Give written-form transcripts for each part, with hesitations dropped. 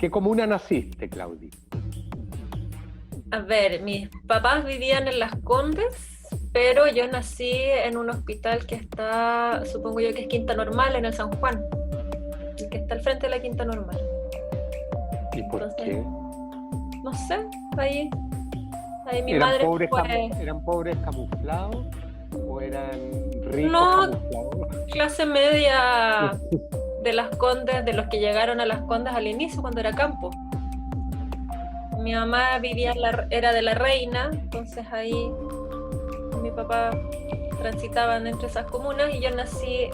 qué comuna naciste, Claudia? A ver, mis papás vivían en Las Condes, pero yo nací en un hospital que está, supongo yo que es Quinta Normal, en el San Juan, el que está al frente de la Quinta Normal. ¿Y por Entonces, qué? no sé, ahí, ahí mi ¿Eran madre pobres, fue, eran pobres camuflados o eran ricos no, camuflados? clase media de Las Condes, de los que llegaron a Las Condes al inicio, cuando era campo. Mi mamá vivía era de La Reina, entonces ahí mi papá transitaban entre esas comunas y yo nací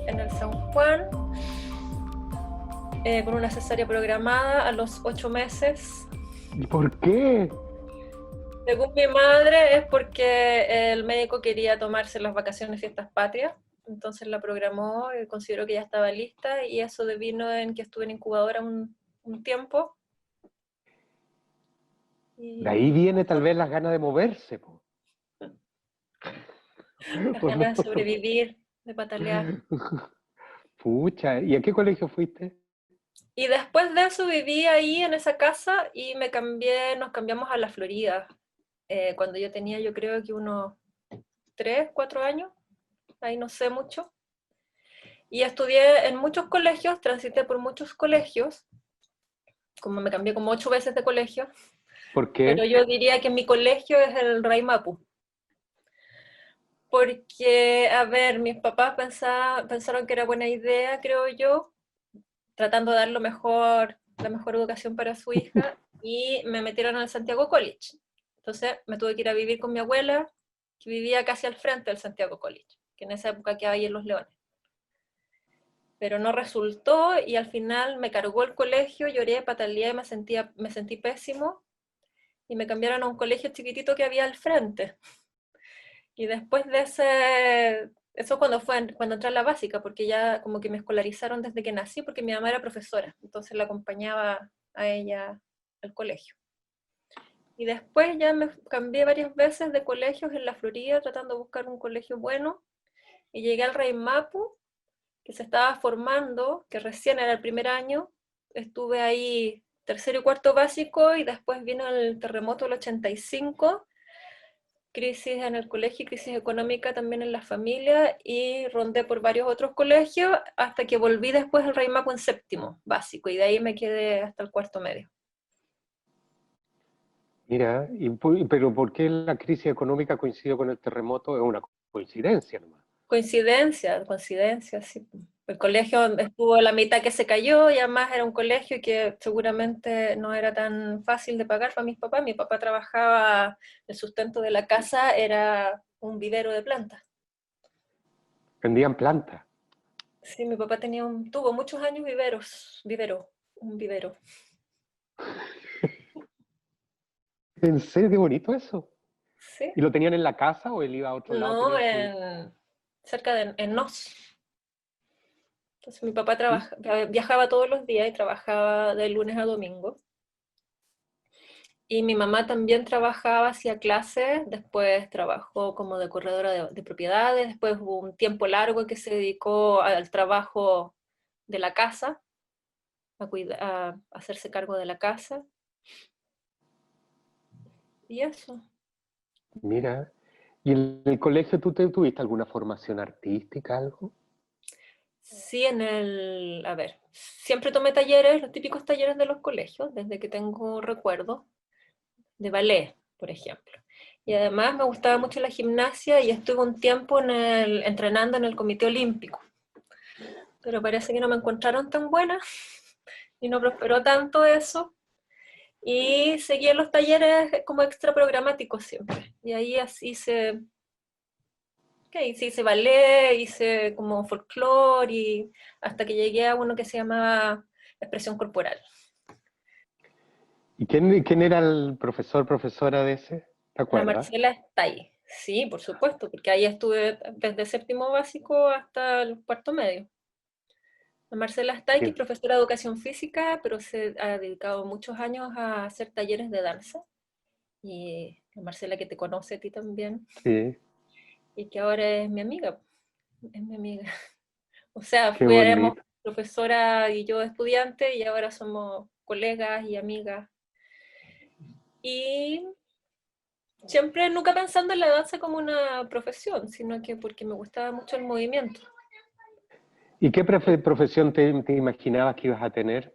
en el San Juan con una cesárea programada a los 8 meses. ¿Y por qué? Según mi madre es porque el médico quería tomarse las vacaciones fiestas patrias, entonces la programó y consideró que ya estaba lista y eso devino en que estuve en incubadora un tiempo. De ahí Y viene tal vez las ganas de moverse, po. las ¿O no? ganas de sobrevivir, de patalear. Pucha, ¿y a qué colegio fuiste? Y después de eso viví ahí en esa casa y nos cambiamos a la Florida. Cuando yo tenía, yo creo que unos 3, 4 años, ahí no sé mucho. Y estudié en muchos colegios, transité por muchos colegios, como me cambié como 8 veces de colegio, ¿Por pero qué? yo diría que mi colegio es el Rey Mapu. Porque, a ver, mis papás pensaron que era buena idea, creo yo, tratando de dar la mejor educación para su hija, y me metieron al Santiago College. Entonces me tuve que ir a vivir con mi abuela, que vivía casi al frente del Santiago College, que en esa época quedaba ahí en Los Leones. Pero no resultó y al final me cargó el colegio, lloré, pataleé, me sentí pésimo y me cambiaron a un colegio chiquitito que había al frente. Y después de eso cuando entré a la básica, porque ya como que me escolarizaron desde que nací, porque mi mamá era profesora, entonces la acompañaba a ella al colegio. Y después ya me cambié varias veces de colegios en la Florida, tratando de buscar un colegio bueno, y llegué al Rey Mapu, que se estaba formando, que recién era el primer año, estuve ahí tercero y cuarto básico, y después vino el terremoto del 85, crisis en el colegio, crisis económica también en la familia, y rondé por varios otros colegios hasta que volví después al Rey Mapu en séptimo básico, y de ahí me quedé hasta el cuarto medio. Mira, pero ¿por qué la crisis económica coincidió con el terremoto? Es una coincidencia nomás. Coincidencia, coincidencia, sí. El colegio estuvo la mitad que se cayó y además era un colegio que seguramente no era tan fácil de pagar para mis papás. Mi papá trabajaba, el sustento de la casa era un vivero de plantas. Vendían plantas. Sí, mi papá tuvo muchos años un vivero. ¿En serio? Qué bonito eso. Sí, ¿Y lo tenían en la casa o él iba a otro lado a no, tener su...? cerca en Nos. Entonces mi papá ¿Y? viajaba todos los días y trabajaba de lunes a domingo. Y mi mamá también trabajaba, hacía clases, después trabajó como de corredora de propiedades, después hubo un tiempo largo que se dedicó al trabajo de la casa, a hacerse cargo de la casa, y eso. Mira, ¿y en el colegio tuviste alguna formación artística, algo? Sí, a ver, siempre tomé talleres, los típicos talleres de los colegios, desde que tengo recuerdo, de ballet, por ejemplo. Y además me gustaba mucho la gimnasia y estuve un tiempo entrenando en el Comité Olímpico, pero parece que no me encontraron tan buena y no prosperó tanto eso. Y seguí en los talleres como extra programáticos siempre. Y ahí así hice ballet, hice como folclore, y hasta que llegué a uno que se llama expresión corporal. ¿Y quién era el profesor, profesora de ese? ¿Te La acuerdas? Marcela está ahí. Sí, por supuesto, porque ahí estuve desde séptimo básico hasta el cuarto medio. La Marcela Stay, que Sí, es profesora de educación física, pero se ha dedicado muchos años a hacer talleres de danza. Y la Marcela, que te conoce a ti también, sí, y que ahora es mi amiga. Es mi amiga. O sea, qué bonito. profesora y yo estudiante, y ahora somos colegas y amigas. Y siempre, nunca pensando en la danza como una profesión, sino que porque me gustaba mucho el movimiento. ¿Y qué profesión te imaginabas que ibas a tener?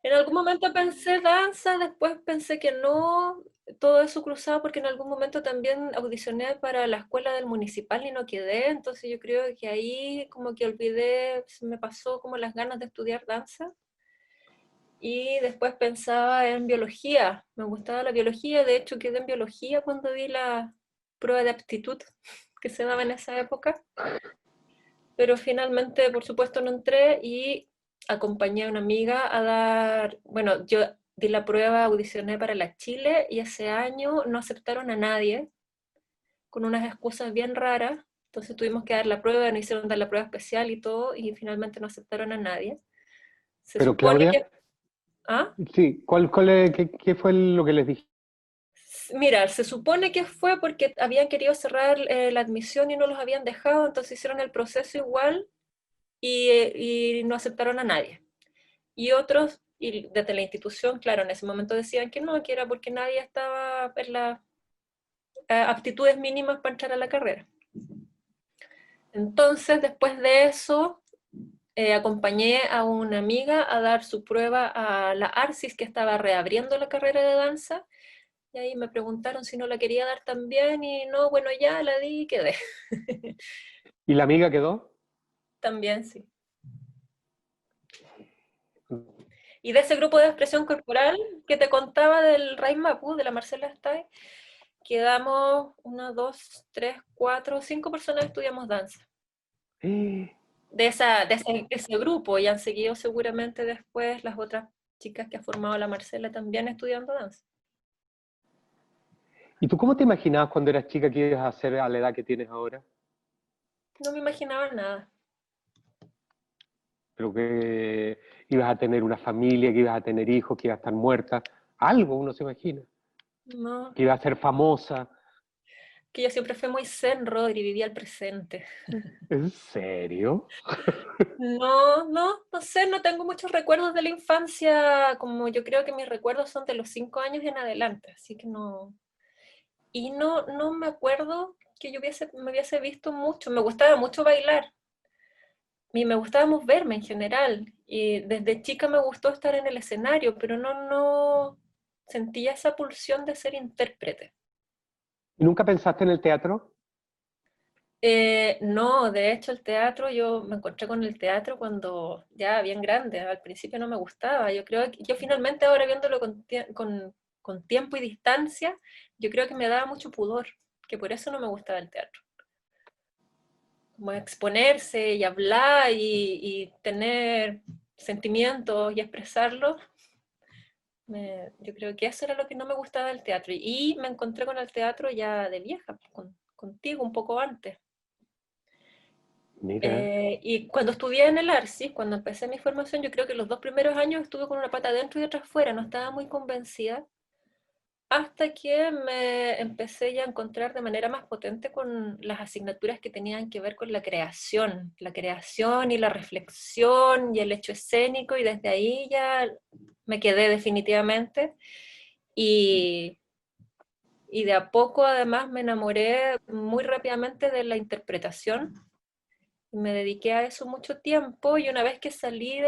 En algún momento pensé danza, después pensé que no, todo eso cruzado porque en algún momento también audicioné para la escuela del municipal y no quedé, entonces yo creo que ahí como que olvidé, se me pasó como las ganas de estudiar danza. Y después pensaba en biología, me gustaba la biología, de hecho quedé en biología cuando di la prueba de aptitud que se daba en esa época, pero finalmente por supuesto no entré y acompañé a una amiga a dar, bueno, yo di la prueba, audicioné para la Chile y ese año no aceptaron a nadie con unas excusas bien raras, entonces tuvimos que dar la prueba, nos hicieron dar la prueba especial y todo y finalmente no aceptaron a nadie. Se Pero supone Claudia, que... ¿Ah? sí, qué fue lo que les dije? Mira, se supone que fue porque habían querido cerrar la admisión y no los habían dejado, entonces hicieron el proceso igual y no aceptaron a nadie. Y otros, y desde la institución, claro, en ese momento decían que no, que era porque nadie estaba en las aptitudes mínimas para entrar a la carrera. Entonces, después de eso, acompañé a una amiga a dar su prueba a la ARCIS, que estaba reabriendo la carrera de danza. Y ahí me preguntaron si no la quería dar también y no, bueno, ya la di y quedé. ¿Y la amiga quedó? También, sí. Y de ese grupo de expresión corporal que te contaba del Ray Mapu, de la Marcela Stay, quedamos una, dos, tres, cuatro, cinco personas estudiamos danza. De ese grupo y han seguido seguramente después las otras chicas que ha formado la Marcela también estudiando danza. ¿Y tú cómo te imaginabas cuando eras chica que ibas a hacer a la edad que tienes ahora? No me imaginaba nada. Pero que ibas a tener una familia, que ibas a tener hijos, que ibas a estar muerta. Algo uno se imagina. No, Que ibas a ser famosa. que yo siempre fui muy zen, Rodri, vivía el presente. ¿En serio? No, no, no sé, no tengo muchos recuerdos de la infancia, como yo creo que mis recuerdos son de los 5 años y en adelante, así que no. Y no, no me acuerdo que me hubiese visto mucho, me gustaba mucho bailar, y me gustaba verme en general, y desde chica me gustó estar en el escenario, pero no sentía esa pulsión de ser intérprete. ¿Y nunca pensaste en el teatro? No, de hecho el teatro, yo me encontré con el teatro cuando ya bien grande, al principio no me gustaba, yo creo que yo finalmente ahora viéndolo con tiempo y distancia, yo creo que me daba mucho pudor, que por eso no me gustaba el teatro. Como exponerse y hablar y tener sentimientos y expresarlos, yo creo que eso era lo que no me gustaba del teatro. Y me encontré con el teatro ya de vieja, contigo un poco antes. Mira. Y cuando estudié en el ARCI, cuando empecé mi formación, yo creo que los 2 primeros años estuve con una pata adentro y otra afuera, no estaba muy convencida, hasta que me empecé ya a encontrar de manera más potente con las asignaturas que tenían que ver con la creación y la reflexión y el hecho escénico, y desde ahí ya me quedé definitivamente. Y, y de a poco además me enamoré muy rápidamente de la interpretación. Me dediqué a eso mucho tiempo y una vez que salí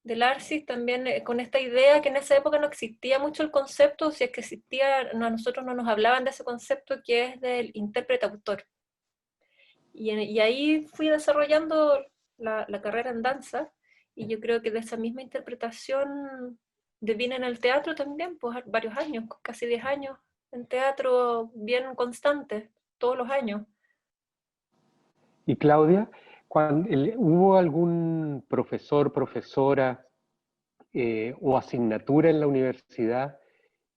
del ARCIS también con esta idea que en esa época no existía mucho el concepto, si es que existía, no, a nosotros no nos hablaban de ese concepto que es del intérprete-autor. Y ahí fui desarrollando la carrera en danza y yo creo que de esa misma interpretación devine en el teatro también, pues varios años, casi 10 años en teatro bien constante, todos los años. Y Claudia, ¿hubo algún profesor, profesora o asignatura en la universidad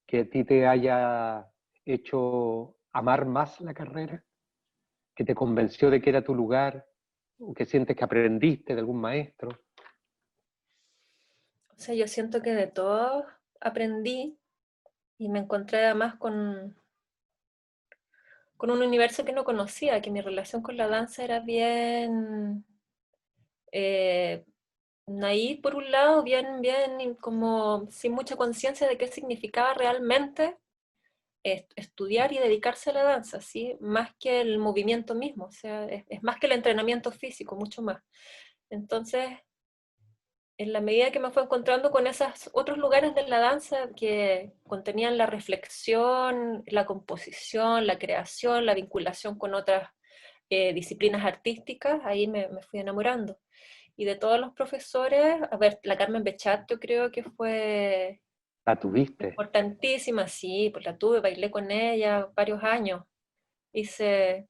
que a ti te haya hecho amar más la carrera? ¿Que te convenció de que era tu lugar? ¿O que sientes que aprendiste de algún maestro? O sea, yo siento que de todo aprendí y me encontré además con un universo que no conocía, que mi relación con la danza era bien naive por un lado, bien como sin mucha conciencia de qué significaba realmente estudiar y dedicarse a la danza, ¿sí? Más que el movimiento mismo, o sea, es más que el entrenamiento físico, mucho más. Entonces, en la medida que me fue encontrando con esos otros lugares de la danza que contenían la reflexión, la composición, la creación, la vinculación con otras disciplinas artísticas, ahí me fui enamorando. Y de todos los profesores, a ver, la Carmen Bechat yo creo que fue ¿La tuviste? importantísima, sí, pues la tuve, bailé con ella varios años, hice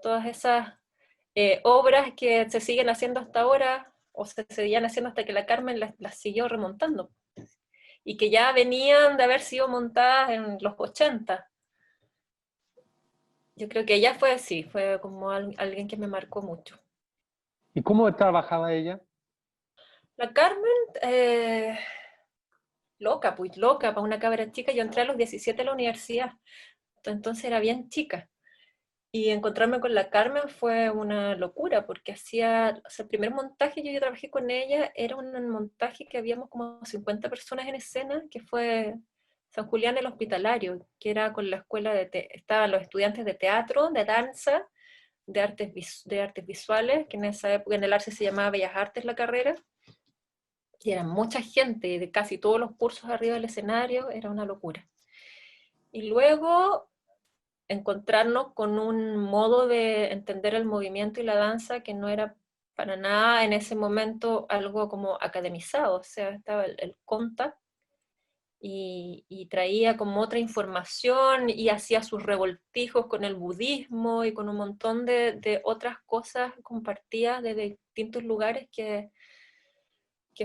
todas esas obras que se siguen haciendo hasta ahora, o se seguían haciendo hasta que la Carmen las siguió remontando, y que ya venían de haber sido montadas en los 80. Yo creo que ella fue, sí, fue como alguien que me marcó mucho. ¿Y cómo trabajaba ella? La Carmen, loca, pues loca, para una cabra chica. Yo entré a los 17 a la universidad, entonces era bien chica. Y encontrarme con la Carmen fue una locura, porque hacía, o sea, el primer montaje yo trabajé con ella, era un montaje que habíamos como 50 personas en escena, que fue San Julián el Hospitalario, que era con la escuela estaban los estudiantes de teatro, de danza, de artes visuales, que en esa época en el Arce se llamaba Bellas Artes la carrera, y era mucha gente, de casi todos los cursos arriba del escenario, era una locura. Y luego encontrarnos con un modo de entender el movimiento y la danza que no era para nada en ese momento algo como academizado, o sea, estaba el contact y traía como otra información y hacía sus revoltijos con el budismo y con un montón de otras cosas compartidas de distintos lugares que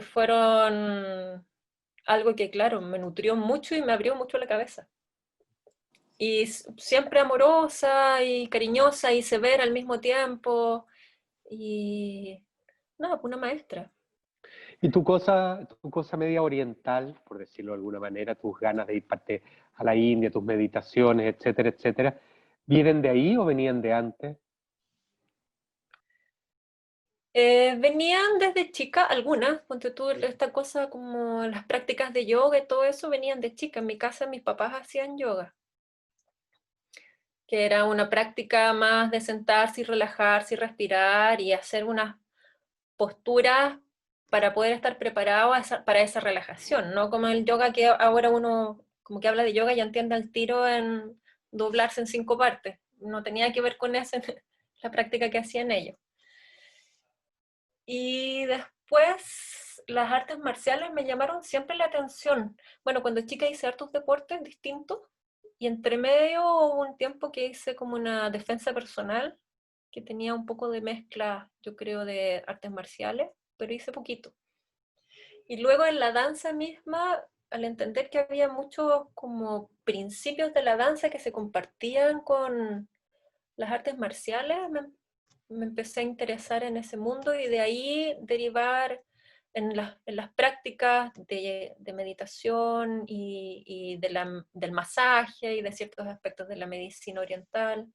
fueron algo que, claro, me nutrió mucho y me abrió mucho la cabeza. Y siempre amorosa y cariñosa y severa al mismo tiempo. Y nada, pues una maestra. ¿Y tu cosa media oriental, por decirlo de alguna manera, tus ganas de irte a la India, tus meditaciones, etcétera, etcétera, vienen de ahí o venían de antes? Venían desde chica, algunas, ponte tú, esta cosa como las prácticas de yoga y todo eso venían de chica. En mi casa mis papás hacían yoga, que era una práctica más de sentarse y relajarse y respirar y hacer unas posturas para poder estar preparado para esa relajación, no como el yoga que ahora uno como que habla de yoga y entiende al tiro en doblarse en 5 partes. No tenía que ver con eso en la práctica que hacían ellos. Y después las artes marciales me llamaron siempre la atención. Bueno, cuando chica hice hartos deportes distintos y entre medio hubo un tiempo que hice como una defensa personal que tenía un poco de mezcla, yo creo, de artes marciales, pero hice poquito. Y luego en la danza misma, al entender que había muchos como principios de la danza que se compartían con las artes marciales, me empecé a interesar en ese mundo y de ahí derivar en las prácticas de meditación y del masaje y de ciertos aspectos de la medicina oriental.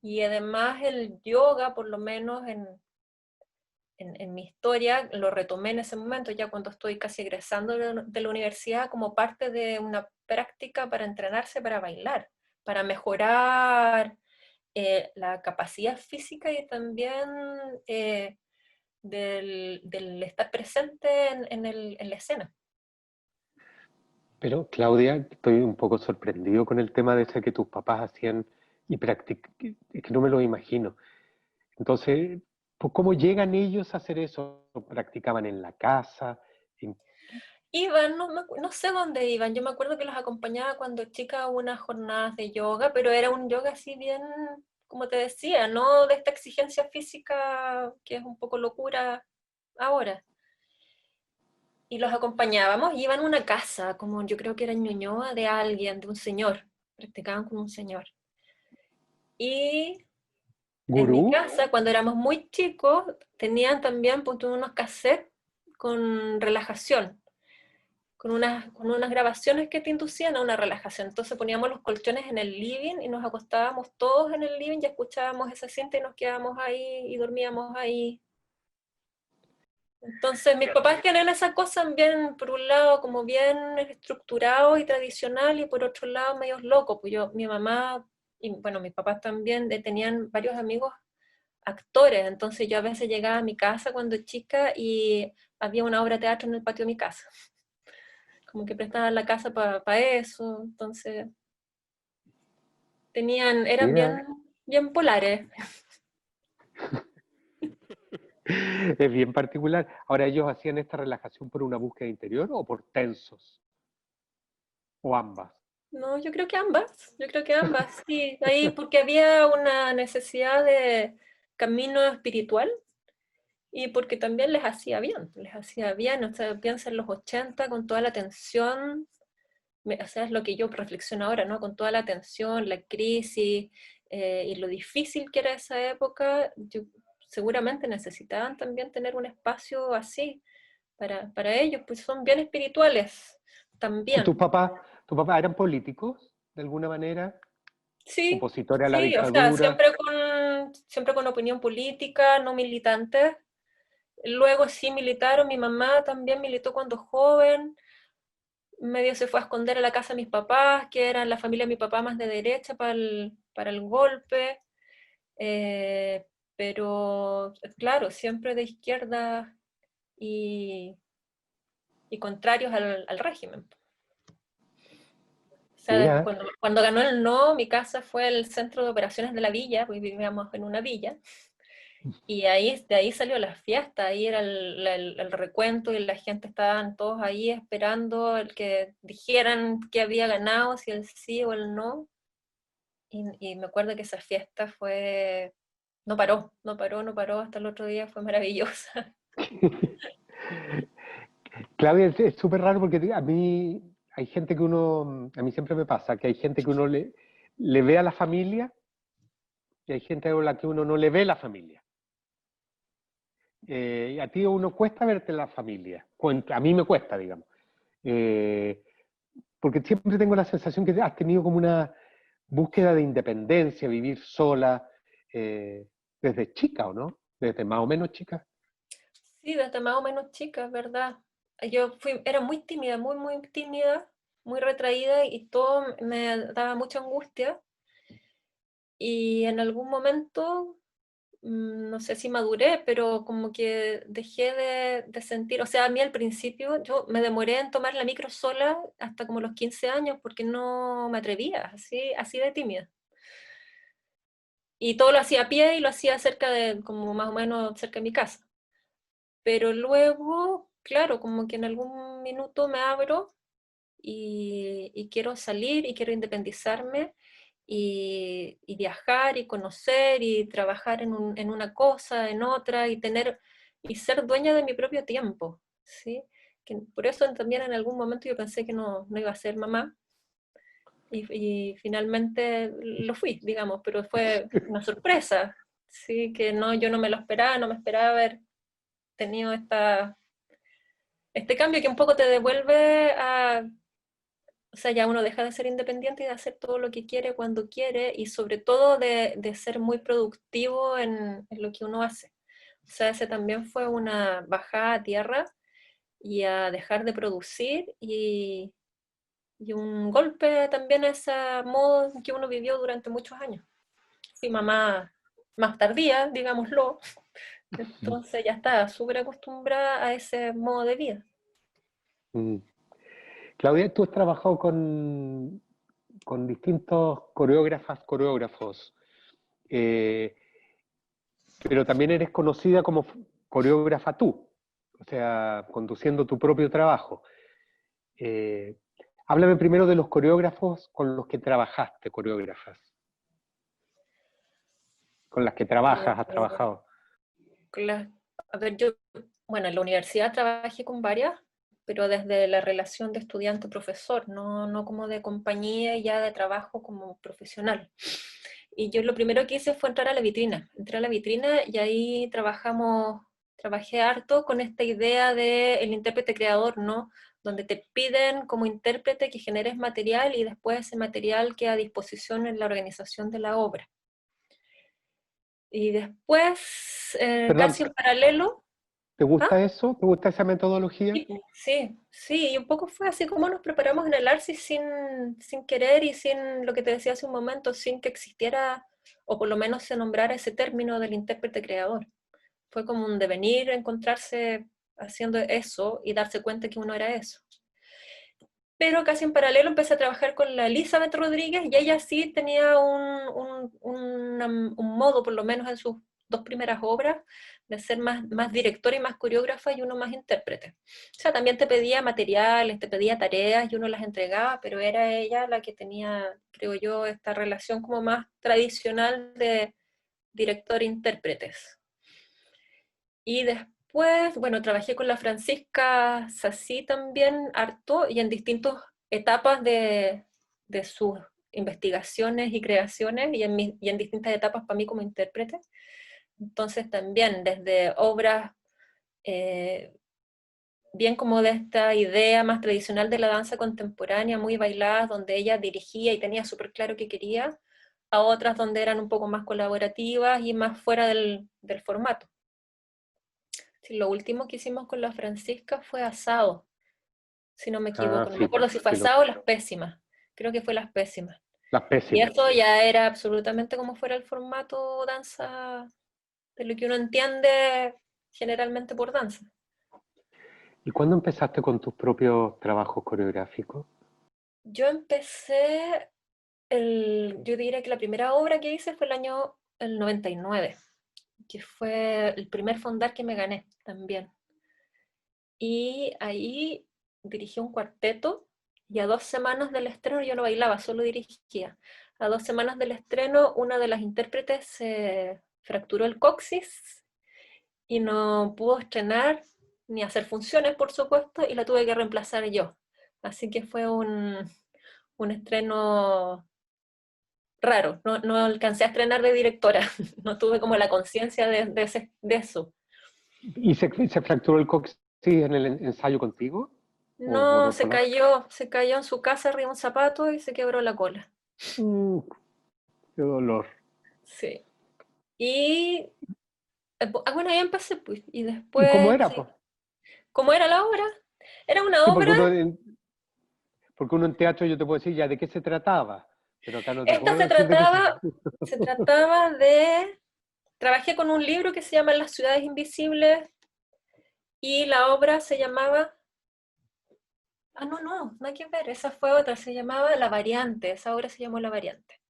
Y además el yoga, por lo menos en mi historia, lo retomé en ese momento, ya cuando estoy casi egresando de la universidad, como parte de una práctica para entrenarse para bailar, para mejorar la capacidad física y también del estar presente en la escena. Pero, Claudia, estoy un poco sorprendido con el tema de ese que tus papás hacían y practicaban, es que no me lo imagino. Entonces, pues, ¿cómo llegan ellos a hacer eso? ¿Practicaban en la casa? ¿En Iban, no sé dónde iban, yo me acuerdo que los acompañaba cuando chica a unas jornadas de yoga, pero era un yoga así bien, como te decía, no de esta exigencia física que es un poco locura ahora. Y los acompañábamos, y iban a una casa, como yo creo que era en Ñuñoa, de alguien, de un señor, practicaban con un señor. Y en mi gurú? casa, cuando éramos muy chicos, tenían también puesto unos cassettes con relajación, con unas grabaciones que te inducían a una relajación. Entonces poníamos los colchones en el living y nos acostábamos todos en el living y escuchábamos esa cinta y nos quedábamos ahí y dormíamos ahí. Entonces, mis papás tienen esa cosa bien, por un lado, como bien estructurado y tradicional, y por otro lado, medios locos. Pues yo, mi mamá, y bueno, mis papás también tenían varios amigos actores, entonces yo a veces llegaba a mi casa cuando chica y había una obra de teatro en el patio de mi casa. Como que prestaban la casa para eso, entonces eran Mira, bien polares. es bien particular. Ahora, ¿ellos hacían esta relajación por una búsqueda interior o por tensos? ¿O ambas? No, yo creo que ambas, sí, ahí porque había una necesidad de camino espiritual y porque también les hacía bien, o sea, piensa en los 80 con toda la tensión, o sea, es lo que yo reflexiono ahora, ¿no? Con toda la tensión, la crisis y lo difícil que era esa época, seguramente necesitaban también tener un espacio así para ellos, pues son bien espirituales ¿Y también. tus papás eran políticos de alguna manera? Sí, ¿Opositores a la sí, o sea, dictadura? siempre con opinión política, no militantes. Luego sí militaron, mi mamá también militó cuando joven, medio se fue a esconder a la casa de mis papás, que eran la familia de mi papá más de derecha para el golpe, eh, pero claro, siempre de izquierda y, y contrarios al régimen. O sea, Mira, cuando ganó el no, mi casa fue el centro de operaciones de la villa, porque vivíamos en una villa. Y ahí, de ahí salió la fiesta, ahí era el recuento y la gente estaban todos ahí esperando el que dijeran que había ganado, si el sí o el no. Y me acuerdo que esa fiesta fue, no paró, hasta el otro día fue maravillosa. Claudia, es súper raro porque a mí hay gente que a mí siempre me pasa que hay gente que uno le ve a la familia y hay gente a la que uno no le ve la familia. Y a ti uno cuesta verte la familia, a mí me cuesta, digamos. Eh, Porque siempre tengo la sensación que has tenido como una búsqueda de independencia, vivir sola, eh, desde chica, ¿o no? Desde más o menos chica. Sí, desde más o menos chica, es verdad. Era muy tímida, muy tímida, muy retraída y todo me daba mucha angustia. Y en algún momento no sé si maduré, pero como que dejé de sentir, o sea, a mí al principio yo me demoré en tomar la micro sola hasta como los 15 años porque no me atrevía, así de tímida. Y todo lo hacía a pie y lo hacía cerca de, como más o menos cerca de mi casa. Pero luego, claro, como que en algún minuto me abro y quiero salir y quiero independizarme y viajar y conocer y trabajar en una cosa, en otra y y ser dueña de mi propio tiempo, ¿sí? Por eso también en algún momento yo pensé que no iba a ser mamá y finalmente lo fui, digamos, pero fue una sorpresa, ¿sí? Que no, yo no me lo esperaba, no me esperaba haber tenido este cambio que un poco te devuelve o sea, ya uno deja de ser independiente y de hacer todo lo que quiere cuando quiere y sobre todo de ser muy productivo en lo que uno hace. O sea, ese también fue una bajada a tierra y a dejar de producir y un golpe también a ese modo que uno vivió durante muchos años. Fui mamá más tardía, digámoslo, entonces ya estaba súper acostumbrada a ese modo de vida. Mm. Claudia, tú has trabajado con distintos coreógrafos, eh, pero también eres conocida como coreógrafa tú, o sea, conduciendo tu propio trabajo. Eh, Háblame primero de los coreógrafos con los que trabajaste, coreógrafas, con las que trabajas, has Eh, trabajado. Cla- A ver, bueno, en la universidad trabajé con varias, pero desde la relación de estudiante-profesor, no como de compañía y ya de trabajo como profesional. Y yo lo primero que hice fue entrar a la vitrina. Entré a la vitrina y ahí trabajé harto con esta idea de el intérprete creador, ¿no? Donde te piden como intérprete que generes material y después ese material queda a disposición en la organización de la obra. Y después, Perdón, casi en paralelo. ¿Te ¿Ah? gusta eso? ¿Te gusta esa metodología? Sí, sí, sí, y un poco fue así como nos preparamos en el ARSI sin querer y sin lo que te decía hace un momento, sin que existiera, o por lo menos se nombrara ese término del intérprete creador. Fue como un devenir, encontrarse haciendo eso y darse cuenta que uno era eso. Pero casi en paralelo empecé a trabajar con la Elizabeth Rodríguez y ella sí tenía un modo, por lo menos en sus dos primeras obras, de ser más directora y más coreógrafa y uno más intérprete. O sea, también te pedía materiales, te pedía tareas y uno las entregaba, pero era ella la que tenía, creo yo, esta relación como más tradicional de director-intérpretes. Y después, bueno, trabajé con la Francisca Sassi también harto y en distintas etapas de sus investigaciones y creaciones y en distintas etapas para mí como intérprete. Entonces también desde obras eh, bien como de esta idea más tradicional de la danza contemporánea, muy bailadas, donde ella dirigía y tenía súper claro qué quería, a otras donde eran un poco más colaborativas y más fuera del formato. Sí, lo último que hicimos con la Francisca fue asado, si no me Ah, equivoco. No me sí, pues, acuerdo si fue sí, asado o las pésimas. Creo que fue las pésimas. las Y pésimas. eso ya era absolutamente como fuera el formato danza, de lo que uno entiende generalmente por danza. ¿Y cuándo empezaste con tus propios trabajos coreográficos? Yo empecé, yo diría que la primera obra que hice fue el 99, que fue el primer fondar que me gané también. Y ahí dirigí un cuarteto y a 2 semanas del estreno yo no bailaba, solo dirigía. A 2 semanas del estreno una de las intérpretes se fracturó el coxis y no pudo estrenar ni hacer funciones, por supuesto, y la tuve que reemplazar yo. Así que fue un estreno raro, no alcancé a estrenar de directora, no tuve como la conciencia de eso. ¿Y se fracturó el coxis en el ensayo contigo? ¿O No, por la... se cayó en su casa arriba de un zapato y se quebró la cola. Mm, qué dolor. Sí. Y bueno, ahí empecé, pues. Y ¿Y cómo después, era, sí. pues? ¿Cómo era la obra? Era una Sí, obra, porque uno en teatro yo te puedo decir ya de qué se trataba, pero acá no te esta puedo decir de qué se... se trataba de, trabajé con un libro que se llama Las ciudades invisibles y la obra se llamaba, no hay que ver, esa fue otra, se llamaba La Variante, esa obra se llamó La Variante.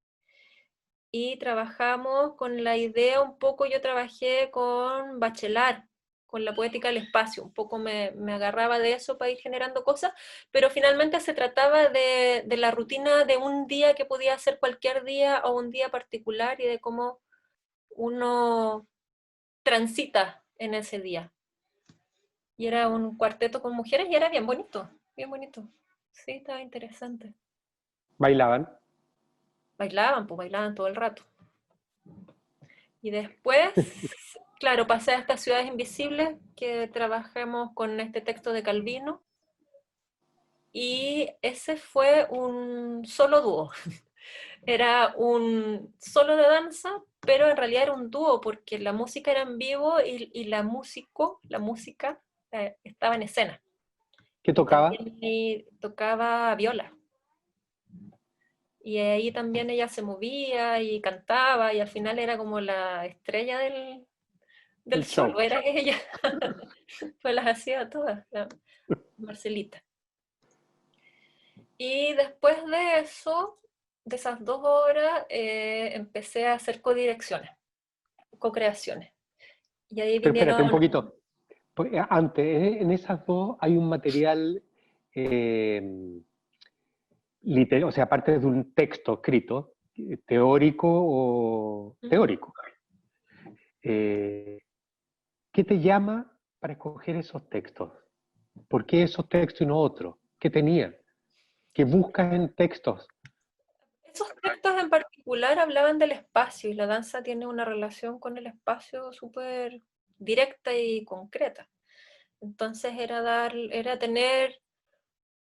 Y trabajamos con la idea, un poco yo trabajé con Bachelard, con la poética del espacio, un poco me agarraba de eso para ir generando cosas, pero finalmente se trataba de la rutina de un día que podía ser cualquier día o un día particular y de cómo uno transita en ese día. Y era un cuarteto con mujeres y era bien bonito, bien bonito. Sí, estaba interesante. Bailaban. Bailaban, pues bailaban todo el rato. Y después, claro, pasé a estas ciudades invisibles que trabajamos con este texto de Calvino. Y ese fue un solo dúo. Era un solo de danza, pero en realidad era un dúo porque la música era en vivo y la música estaba en escena. ¿Qué Y tocaba? también ahí tocaba viola. Y ahí también ella se movía y cantaba y al final era como la estrella del El solo, show. era ella. Pues las hacía todas, la Marcelita. Y después de eso, de esas 2 horas, empecé a hacer codirecciones, co-creaciones. Y ahí Pero espérate un vinieron, poquito. Antes, en esas dos hay un material, o sea, aparte de un texto escrito, teórico o teórico. Eh, ¿Qué te llama para escoger esos textos? ¿Por qué esos textos y no otros? ¿Qué tenían? ¿Qué buscas en textos? esos textos en particular hablaban del espacio y la danza tiene una relación con el espacio súper directa y concreta. Entonces era tener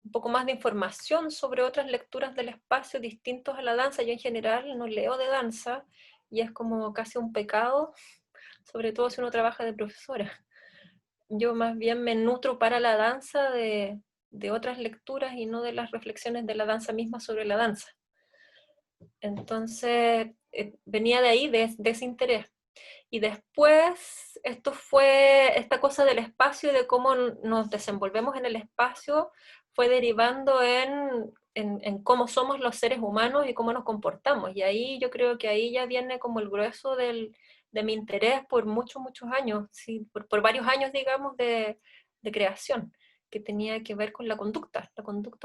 un poco más de información sobre otras lecturas del espacio distintos a la danza. Yo en general no leo de danza y es como casi un pecado, sobre todo si uno trabaja de profesora. yo más bien me nutro para la danza de otras lecturas y no de las reflexiones de la danza misma sobre la danza. Entonces, venía de ahí, de ese interés. Y después, esta cosa del espacio y de cómo nos desenvolvemos en el espacio, fue derivando en cómo somos los seres humanos y cómo nos comportamos. Y ahí yo creo que ahí ya viene como el grueso de mi interés por muchos, muchos años, ¿sí? Por varios años, digamos, de creación, que tenía que ver con la conducta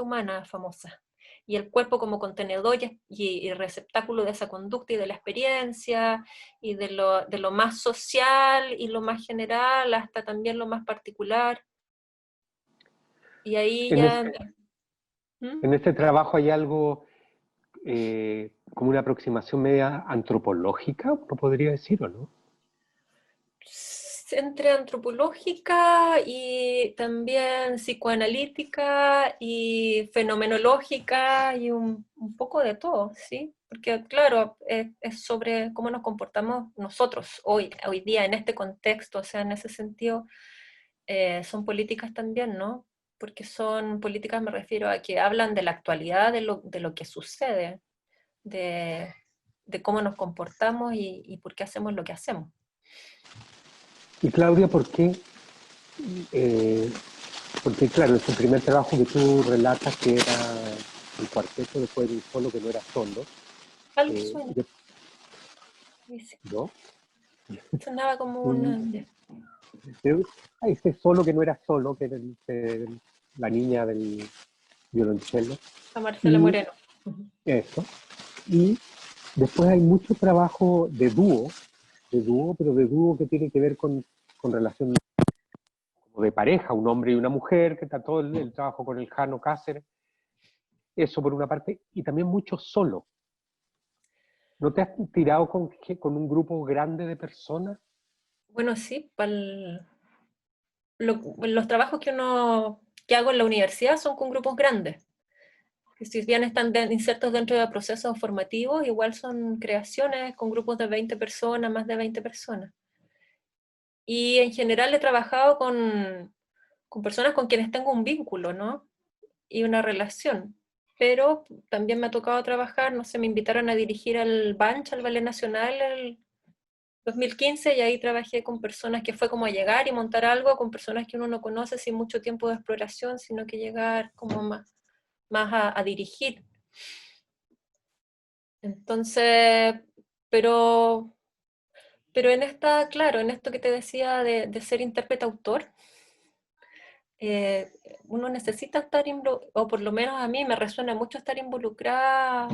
humana famosa y el cuerpo como contenedor y receptáculo de esa conducta y de la experiencia, y de lo más social y lo más general hasta también lo más particular. Y ahí En, ya... es- ¿Mm? en este trabajo hay algo como una aproximación media antropológica, ¿no podría decir o no? Entre antropológica y también psicoanalítica y fenomenológica y un poco de todo, ¿sí? Porque claro, es sobre cómo nos comportamos nosotros hoy día en este contexto, o sea, en ese sentido, son políticas también, ¿no? Porque son políticas, me refiero a que hablan de la actualidad, de lo que sucede, de, de cómo nos comportamos y por qué hacemos lo que hacemos. Y Claudia, ¿por qué? Eh, Porque claro, es el primer trabajo que tú relatas que era el cuarteto, después de un solo que no era solo, Algo eh, suena. de- Sí, ¿no? sonaba como Un, una... ese solo que no era solo, que era la niña del violonchelo, A Marcela y Moreno. Ujú. eso. Y después hay mucho trabajo de dúo, pero de dúo que tiene que ver con relación como de pareja, un hombre y una mujer, que está todo el trabajo con el Jano Cáceres, eso por una parte, y también mucho solo. ¿No te has tirado con un grupo grande de personas? Bueno, sí, los trabajos que hago en la universidad son con grupos grandes. Que si bien están insertos dentro de procesos formativos, igual son creaciones con grupos de 20 personas, más de 20 personas. Y en general he trabajado con personas con quienes tengo un vínculo, ¿no? Y una relación. Pero también me ha tocado trabajar, no sé, me invitaron a dirigir al Banch, al Ballet Nacional, el 2015, y ahí trabajé con personas que fue como llegar y montar algo con personas que uno no conoce sin mucho tiempo de exploración, sino que llegar como más a dirigir. Entonces, pero, pero en claro, en esto que te decía de ser intérprete-autor, eh, uno necesita estar, o por lo menos a mí me resuena mucho estar involucrada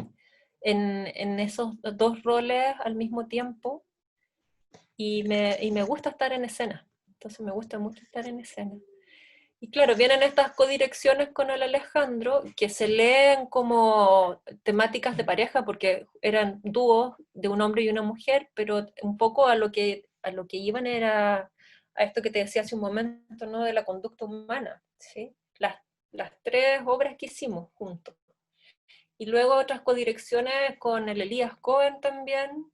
en esos dos roles al mismo tiempo, y me gusta estar en escena. Entonces me gusta mucho estar en escena. Y claro, vienen estas codirecciones con el Alejandro que se leen como temáticas de pareja porque eran dúos de un hombre y una mujer, pero un poco a lo que iban era a esto que te decía hace un momento, ¿no? De la conducta humana, ¿sí? Las tres obras que hicimos juntos. Y luego otras codirecciones con el Elías Cohen también.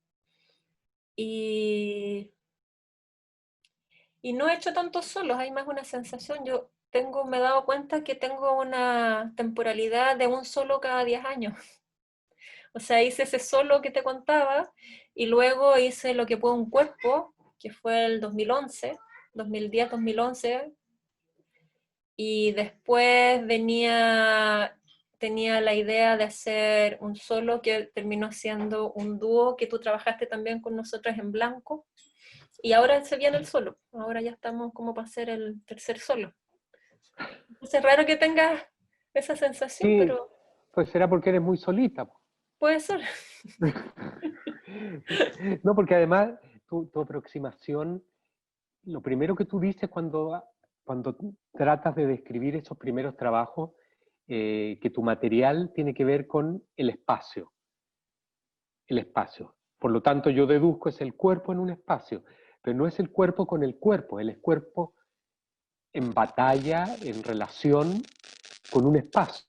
Y Y no he hecho tantos solos, hay más una sensación. Me he dado cuenta que tengo una temporalidad de un solo cada 10 años. O sea, hice ese solo que te contaba y luego hice Lo que puede un cuerpo, que fue el 2011, 2010-2011, y después tenía la idea de hacer un solo que terminó siendo un dúo que tú trabajaste también con nosotras en Blanco. Y ahora se viene el solo. Ahora ya estamos como para hacer el tercer solo. Es raro que tengas esa sensación, Sí, pero pues será porque eres muy solita, po. puede ser. No, porque además tu aproximación, lo primero que tú dices cuando tratas de describir esos primeros trabajos, que tu material tiene que ver con el espacio, el espacio. Por lo tanto, yo deduzco es el cuerpo en un espacio, pero no es el cuerpo con el cuerpo, es el cuerpo en batalla, en relación con un espacio.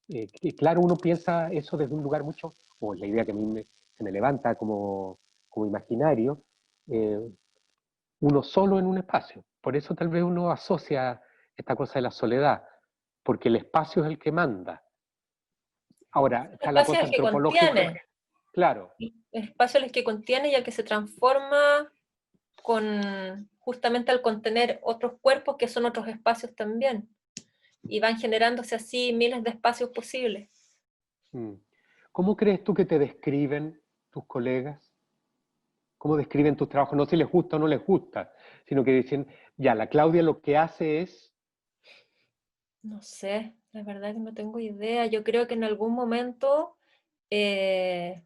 Y claro, uno piensa eso desde un lugar mucho, o la idea que a mí se me levanta como imaginario, eh, uno solo en un espacio. Por eso tal vez uno asocia esta cosa de la soledad, porque el espacio es el que manda. Ahora, El está la espacio es cosa el que antropológica, contiene, claro. el espacio es el que contiene y el que se transforma justamente al contener otros cuerpos que son otros espacios también. Y van generándose así miles de espacios posibles. Mm. ¿Cómo crees tú que te describen tus colegas? ¿Cómo describen tus trabajos? No si les gusta o no les gusta, sino que dicen, ya, la Claudia lo que hace es... No sé, la verdad que no tengo idea. Yo creo que en algún momento eh,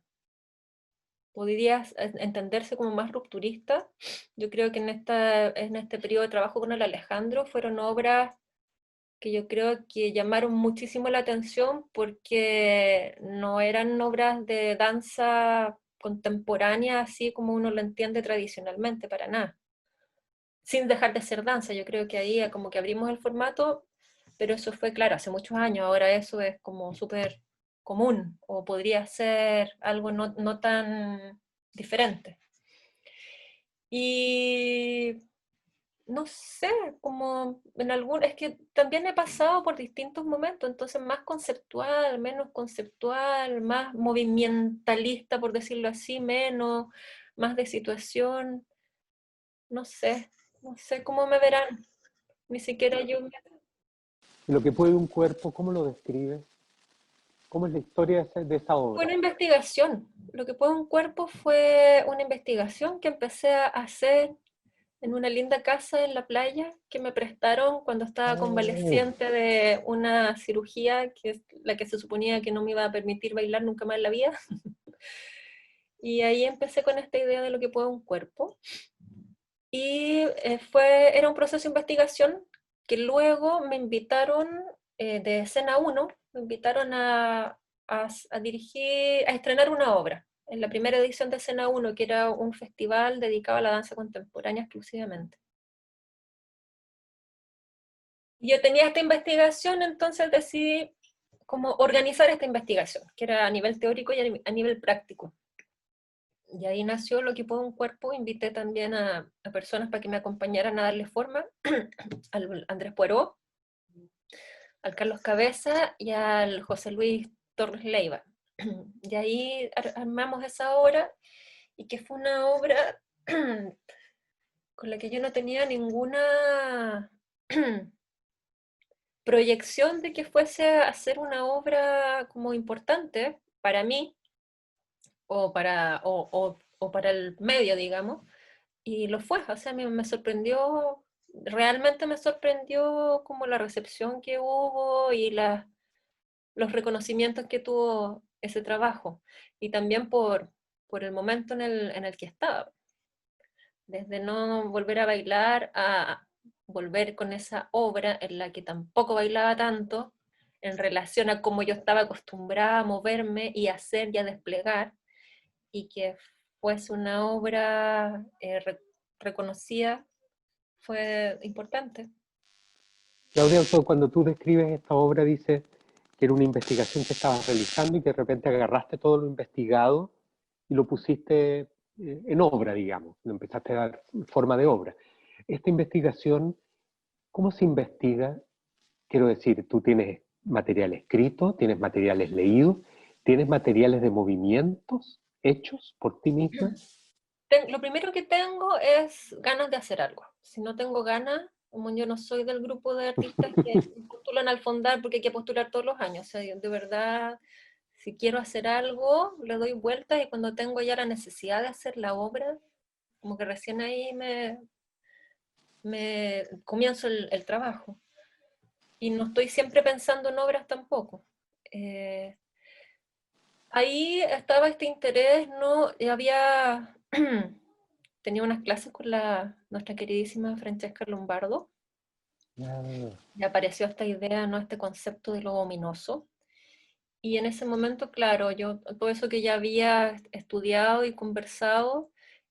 podría entenderse como más rupturista. Yo creo que en este periodo de trabajo con el Alejandro fueron obras que yo creo que llamaron muchísimo la atención porque no eran obras de danza contemporánea así como uno lo entiende tradicionalmente, para nada. Sin dejar de ser danza, yo creo que ahí como que abrimos el formato, pero eso fue, claro, hace muchos años, ahora eso es como súper común, o podría ser algo no tan diferente. Y no sé, como en algún, es que también he pasado por distintos momentos, entonces más conceptual, menos conceptual, más movimentalista, por decirlo así, menos, más de situación, no sé, no sé cómo me verán, ni siquiera yo. Lo que puede un cuerpo, ¿cómo lo describes? ¿Cómo es la historia de esa Fue obra? una investigación, lo que fue un cuerpo fue una investigación que empecé a hacer en una linda casa en la playa que me prestaron cuando estaba Oh, convaleciente de una cirugía que es la que se suponía que no me iba a permitir bailar nunca más en la vida. Y ahí empecé con esta idea de lo que puede un cuerpo. Y era un proceso de investigación que luego me invitaron de Escena uno me invitaron a dirigir, a estrenar una obra en la primera edición de Escena uno que era un festival dedicado a la danza contemporánea exclusivamente. Yo tenía esta investigación, entonces decidí como organizar esta investigación, que era a nivel teórico y a nivel práctico. Y ahí nació lo que fue un cuerpo. Invité también a personas para que me acompañaran a darle forma, al Andrés Poirot, al Carlos Cabeza y al José Luis Torres Leiva. Y ahí armamos esa obra, y que fue una obra con la que yo no tenía ninguna proyección de que fuese a ser una obra como importante para mí o para el medio, digamos, y lo fue, o sea, me sorprendió, realmente me sorprendió como la recepción que hubo y los reconocimientos que tuvo ese trabajo, y también por el momento en el que estaba, desde no volver a bailar a volver con esa obra en la que tampoco bailaba tanto, en relación a cómo yo estaba acostumbrada a moverme y a hacer y a desplegar, y que fuese una obra reconocida, fue importante. Claudia, cuando tú describes esta obra, dices que era una investigación que estabas realizando y que de repente agarraste todo lo investigado y lo pusiste en obra, digamos, lo empezaste a dar forma de obra. Esta investigación, ¿cómo se investiga? Quiero decir, tú tienes material escrito, tienes materiales leídos, tienes materiales de movimientos hechos por ti misma. Lo primero que tengo es ganas de hacer algo. Si no tengo ganas, como yo no soy del grupo de artistas que postulan al Fondar porque hay que postular todos los años, o sea, de verdad, si quiero hacer algo, le doy vueltas, y cuando tengo ya la necesidad de hacer la obra, como que recién ahí me comienzo el trabajo. Y no estoy siempre pensando en obras tampoco. Eh, Ahí estaba este interés, ¿no? Y había, tenía unas clases con nuestra queridísima Francesca Lombardo, Ah, y apareció esta idea, ¿no? Este concepto de lo ominoso. Y en ese momento, claro, yo todo eso que ya había estudiado y conversado,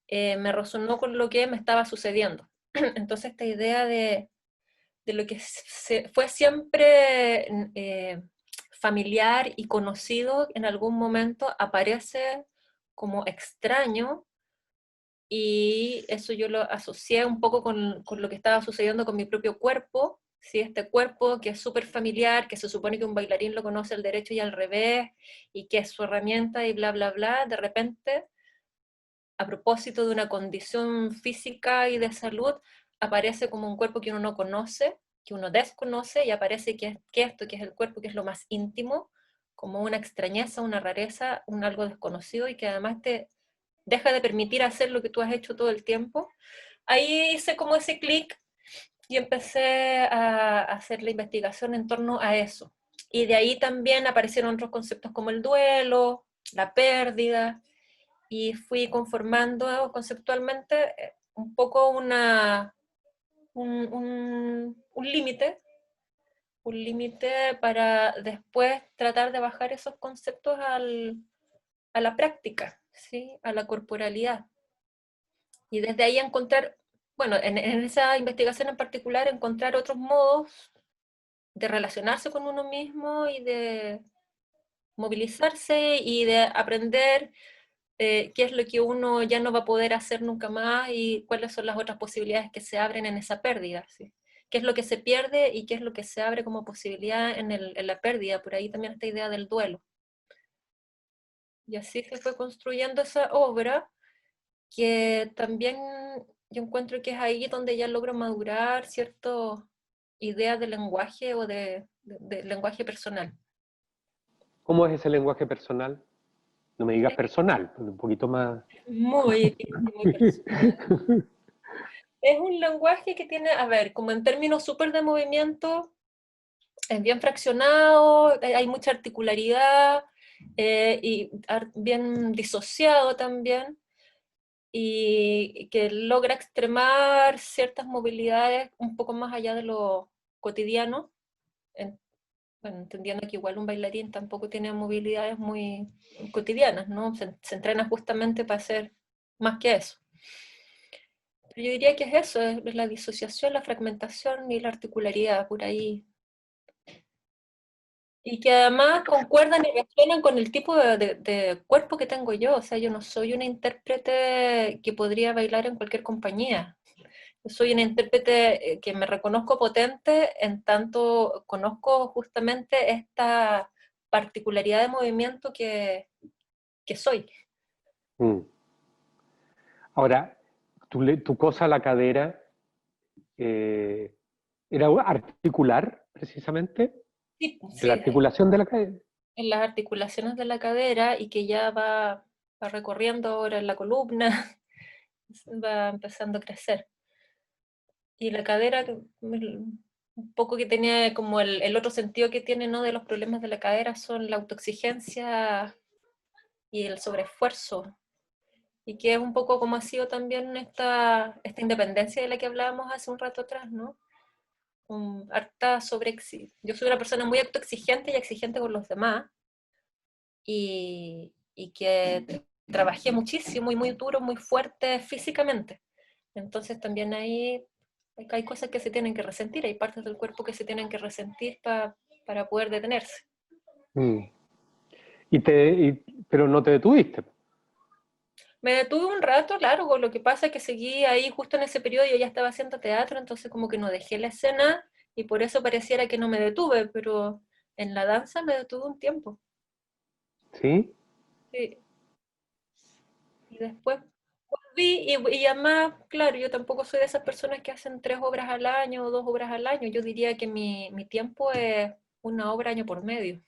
me resonó con lo que me estaba sucediendo. Entonces esta idea de lo que fue siempre familiar y conocido, en algún momento aparece como extraño y eso yo lo asocié un poco con lo que estaba sucediendo con mi propio cuerpo, ¿sí? Este cuerpo que es súper familiar, que se supone que un bailarín lo conoce al derecho y al revés, y que es su herramienta y bla, bla, bla, de repente, a propósito de una condición física y de salud, aparece como un cuerpo que uno no conoce, que uno desconoce, y aparece que esto, que es el cuerpo, que es lo más íntimo, como una extrañeza, una rareza, un algo desconocido, y que además te deja de permitir hacer lo que tú has hecho todo el tiempo. Ahí hice como ese clic y empecé a hacer la investigación en torno a eso. Y de ahí también aparecieron otros conceptos como el duelo, la pérdida, y fui conformando conceptualmente un poco un límite para después tratar de bajar esos conceptos a la práctica, ¿sí? A la corporalidad. Y desde ahí encontrar, bueno, en esa investigación en particular, encontrar otros modos de relacionarse con uno mismo y de movilizarse y de aprender qué es lo que uno ya no va a poder hacer nunca más y cuáles son las otras posibilidades que se abren en esa pérdida, ¿sí? Qué es lo que se pierde y qué es lo que se abre como posibilidad en la pérdida. Por ahí también esta idea del duelo. Y así se fue construyendo esa obra, que también yo encuentro que es ahí donde ya logro madurar ciertas ideas de lenguaje o de lenguaje personal. ¿Cómo es ese lenguaje personal? No me digas personal, un poquito más... Muy, muy personal. Es un lenguaje que tiene, a ver, como en términos súper de movimiento, es bien fraccionado, hay mucha articularidad y bien disociado también, y que logra extremar ciertas movilidades un poco más allá de lo cotidiano, en, bueno, entendiendo que igual un bailarín tampoco tiene movilidades muy cotidianas, ¿no? Se entrena justamente para hacer más que eso. Pero yo diría que es eso, es la disociación, la fragmentación y la articularidad por ahí. Y que además concuerdan y resuenan con el tipo de cuerpo que tengo yo. O sea, yo no soy una intérprete que podría bailar en cualquier compañía. Yo soy una intérprete que me reconozco potente en tanto conozco justamente esta particularidad de movimiento que soy. Mm. Ahora, tu cosa, la cadera, eh, ¿era articular, precisamente? Sí, ¿De la sí, articulación de la cadera? en las articulaciones de la cadera y que ya va recorriendo ahora en la columna, va empezando a crecer. Y la cadera, un poco que tenía como el otro sentido que tiene, ¿no?, de los problemas de la cadera son la autoexigencia y el sobreesfuerzo. Y que es un poco como ha sido también esta independencia de la que hablábamos hace un rato atrás, ¿no? Harta yo soy una persona muy autoexigente y exigente con los demás, y que trabajé muchísimo y muy duro, muy fuerte físicamente. Entonces también ahí hay cosas que se tienen que resentir, hay partes del cuerpo que se tienen que resentir para poder detenerse. Mm. Pero no te detuviste. Me detuve un rato largo, lo que pasa es que seguí ahí justo en ese periodo, yo ya estaba haciendo teatro, entonces como que no dejé la escena y por eso pareciera que no me detuve, pero en la danza me detuve un tiempo. ¿Sí? Sí. Y después volví y además, claro, yo tampoco soy de esas personas que hacen 3 obras al año o 2 obras al año. Yo diría que mi tiempo es una obra año por medio.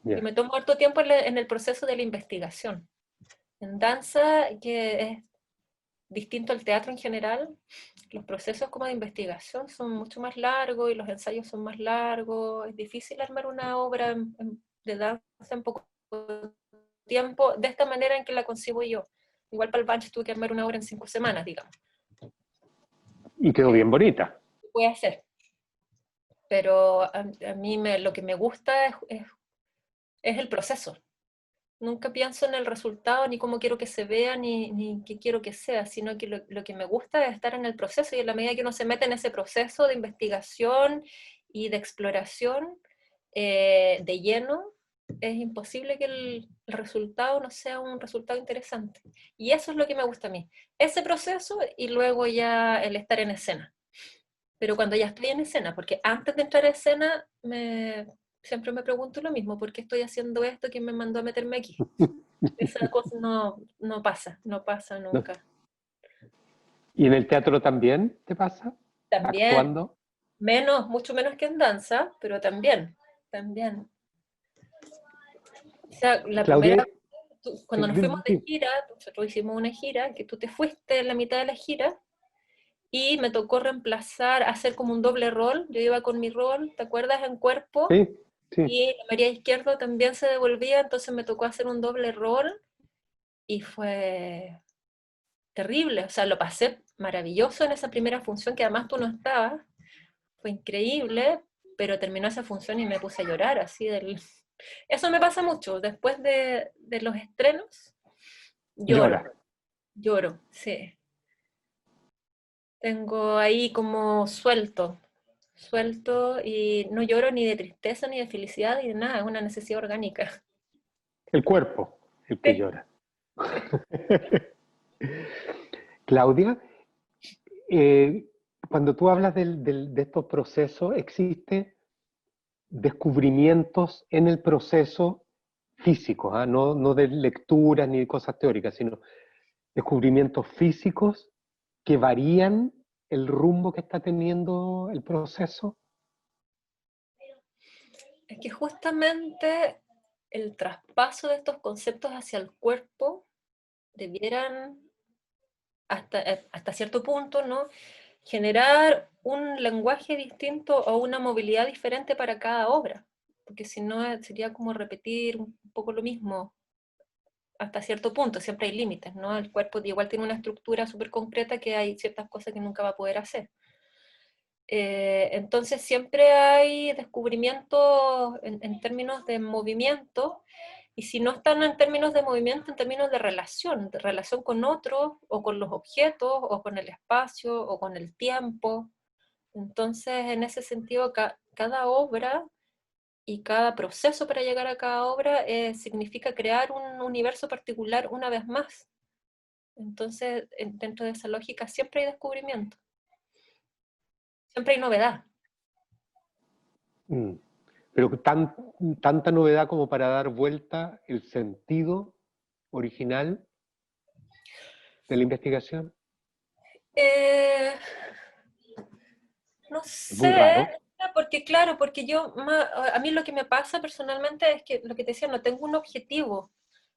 Y Ya. me tomo harto tiempo en el proceso de la investigación. En danza, que es distinto al teatro en general, los procesos como de investigación son mucho más largos y los ensayos son más largos. Es difícil armar una obra de danza en poco tiempo, de esta manera en que la concibo yo. Igual para el Banch tuve que armar una obra en 5 semanas, digamos. Y quedó Que bien bonita. se puede hacer. Pero a mí lo que me gusta es el proceso. Nunca pienso en el resultado, ni cómo quiero que se vea, ni qué quiero que sea, sino que lo que me gusta es estar en el proceso, y en la medida que uno se mete en ese proceso de investigación y de exploración de lleno, es imposible que el resultado no sea un resultado interesante. Y eso es lo que me gusta a mí. Ese proceso y luego ya el estar en escena. Pero cuando ya estoy en escena, porque antes de entrar a escena siempre me pregunto lo mismo, ¿por qué estoy haciendo esto? ¿Quién me mandó a meterme aquí? Esa cosa no pasa, no pasa ¿No? nunca. ¿Y en el teatro también te pasa? También, ¿Actuando? menos, mucho menos que en danza, pero también. O sea, la Claudia, primera, sí, cuando nos fuimos de gira, nosotros hicimos una gira, que tú te fuiste en la mitad de la gira, y me tocó reemplazar, hacer como un doble rol. Yo iba con mi rol, ¿te acuerdas? En cuerpo, sí, sí. y la María Izquierdo también se devolvía, entonces me tocó hacer un doble rol, y fue terrible. O sea, lo pasé maravilloso en esa primera función, que además tú no estabas, fue increíble, pero terminó esa función y me puse a llorar, así del... Eso me pasa mucho, después de los estrenos, lloro, Llora. lloro, sí. Tengo ahí como suelto y no lloro ni de tristeza, ni de felicidad, ni de nada, es una necesidad orgánica. El cuerpo, el que Sí, llora. sí. Claudia, eh, cuando tú hablas de estos procesos, ¿existe descubrimientos en el proceso físico, ¿ah? No, no de lecturas ni de cosas teóricas, sino descubrimientos físicos que varían el rumbo que está teniendo el proceso? Es que justamente el traspaso de estos conceptos hacia el cuerpo debieran, hasta cierto punto, ¿no? Generar un lenguaje distinto o una movilidad diferente para cada obra, porque si no sería como repetir un poco lo mismo hasta cierto punto, siempre hay límites, ¿no? El cuerpo igual tiene una estructura súper concreta que hay ciertas cosas que nunca va a poder hacer. Entonces siempre hay descubrimientos en términos de movimiento, y si no están en términos de movimiento, en términos de relación con otros, o con los objetos, o con el espacio, o con el tiempo. Entonces, en ese sentido, cada obra y cada proceso para llegar a cada obra significa crear un universo particular una vez más. Entonces, dentro de esa lógica siempre hay descubrimiento, siempre hay novedad. Mm. Pero tanta novedad como para dar vuelta el sentido original de la investigación. Eh, no Es muy sé, raro. porque claro, porque a mí lo que me pasa personalmente es que, lo que te decía, no tengo un objetivo,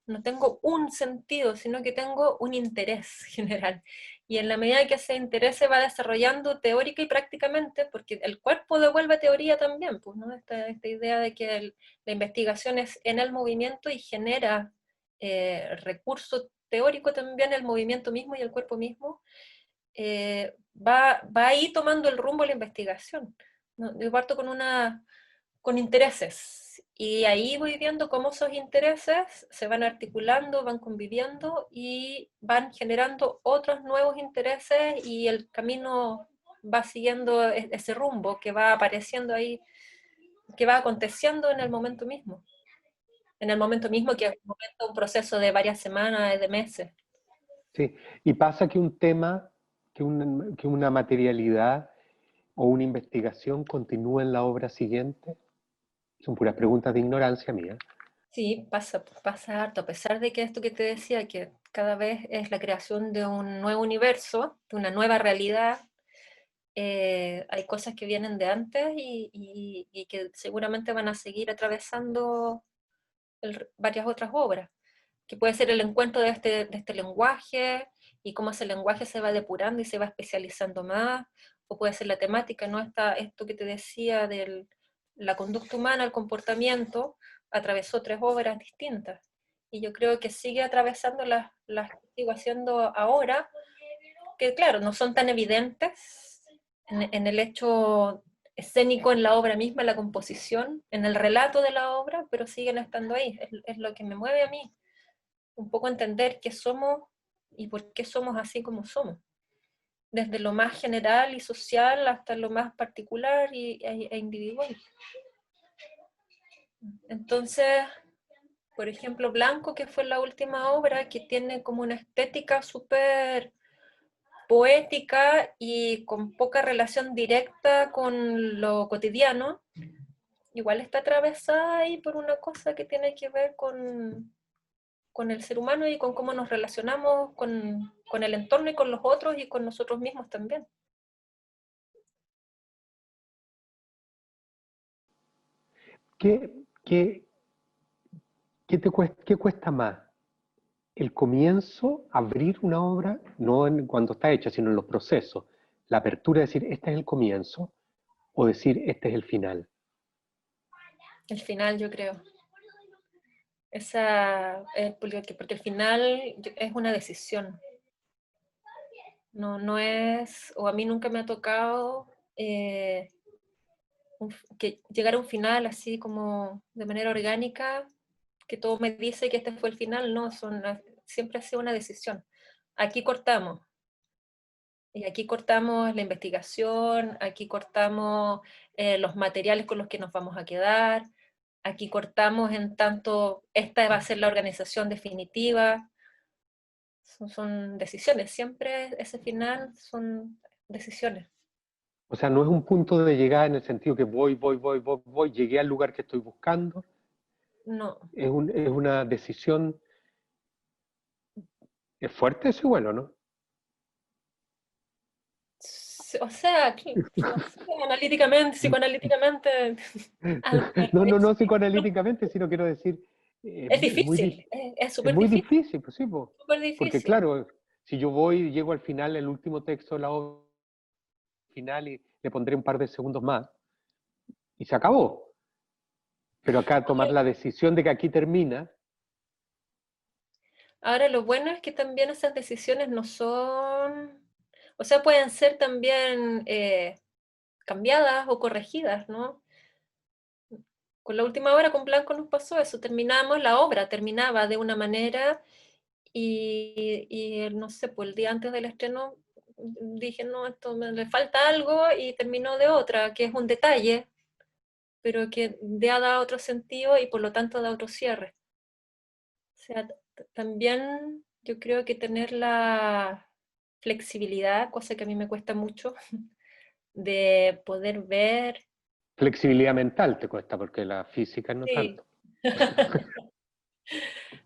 no tengo un sentido, sino que tengo un interés general. Y en la medida que ese interés se va desarrollando teórica y prácticamente, porque el cuerpo devuelve teoría también, pues, ¿no? Esta idea de que la investigación es en el movimiento y genera recurso teórico también el movimiento mismo y el cuerpo mismo, va ahí tomando el rumbo de la investigación, ¿no? Yo parto con intereses, y ahí voy viendo cómo esos intereses se van articulando, van conviviendo y van generando otros nuevos intereses, y el camino va siguiendo ese rumbo que va apareciendo ahí, que va aconteciendo en el momento mismo. En el momento mismo, que es un proceso de varias semanas, de meses. Sí. Y pasa que un tema, que una materialidad o una investigación continúa en la obra siguiente. Son puras preguntas de ignorancia mía. Sí, pasa harto, a pesar de que esto que te decía, que cada vez es la creación de un nuevo universo, de una nueva realidad, hay cosas que vienen de antes y que seguramente van a seguir atravesando varias otras obras, que puede ser el encuentro de este lenguaje y cómo ese lenguaje se va depurando y se va especializando más, o puede ser la temática, ¿no? Esto que te decía de la conducta humana, el comportamiento, atravesó 3 obras distintas. Y yo creo que sigue atravesando las que sigo haciendo ahora, que claro, no son tan evidentes en el hecho escénico, en la obra misma, en la composición, en el relato de la obra, pero siguen estando ahí. Es lo que me mueve a mí, un poco entender qué somos y por qué somos así como somos, desde lo más general y social hasta lo más particular e individual. Entonces, por ejemplo, Blanco, que fue la última obra, que tiene como una estética súper poética y con poca relación directa con lo cotidiano, igual está atravesada ahí por una cosa que tiene que ver con el ser humano y con cómo nos relacionamos con el entorno y con los otros y con nosotros mismos también. ¿Qué, qué, qué cuesta más? ¿El comienzo, abrir una obra, no en cuando está hecha, sino en los procesos? La apertura, decir, este es el comienzo, o decir, este es el final. El final, yo creo. Porque el final es una decisión. No es, o a mí nunca me ha tocado que llegar a un final así como de manera orgánica, que todo me dice que este fue el final, no, siempre ha sido una decisión. Aquí cortamos, y aquí cortamos la investigación, aquí cortamos los materiales con los que nos vamos a quedar, aquí cortamos en tanto esta va a ser la organización definitiva, son decisiones, siempre ese final son decisiones. O sea, no es un punto de llegada en el sentido que voy, llegué al lugar que estoy buscando. No. Es una decisión. ¿Es fuerte eso igual o no? O sea, no sé, analíticamente, psicoanalíticamente, No, no, no psicoanalíticamente, sino quiero decir, es es muy, difícil, es es súper muy difícil, difícil, pues sí, pues. súper Porque difícil. claro, si yo voy y llego al final, el último texto de la obra final y le pondré un par de segundos más y se acabó. Pero acá tomar la decisión de que aquí termina. Ahora, lo bueno es que también esas decisiones no son, o sea, pueden ser también cambiadas o corregidas, ¿no? Con la última obra con Blanco nos pasó eso, terminamos, la obra terminaba de una manera y no sé, pues el día antes del estreno dije, no, esto me le falta algo y terminó de otra, que es un detalle, pero que ya da otro sentido y por lo tanto da otro cierre. O sea, también yo creo que tener la flexibilidad, cosa que a mí me cuesta mucho, de poder ver, Flexibilidad mental te cuesta, porque la física no sí, tanto.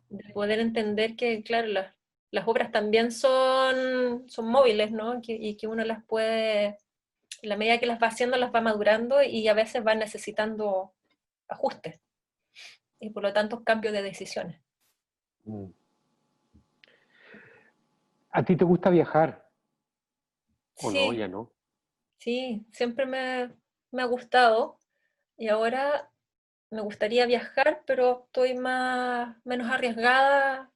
de poder entender que, claro, las obras también son móviles, ¿no? Y que uno las puede, en la medida que las va haciendo, las va madurando y a veces va necesitando ajustes y por lo tanto cambios de decisiones. Mm. ¿A ti te gusta viajar? ¿O no? Sí, Ya no. sí, siempre me ha gustado y ahora me gustaría viajar, pero estoy menos arriesgada.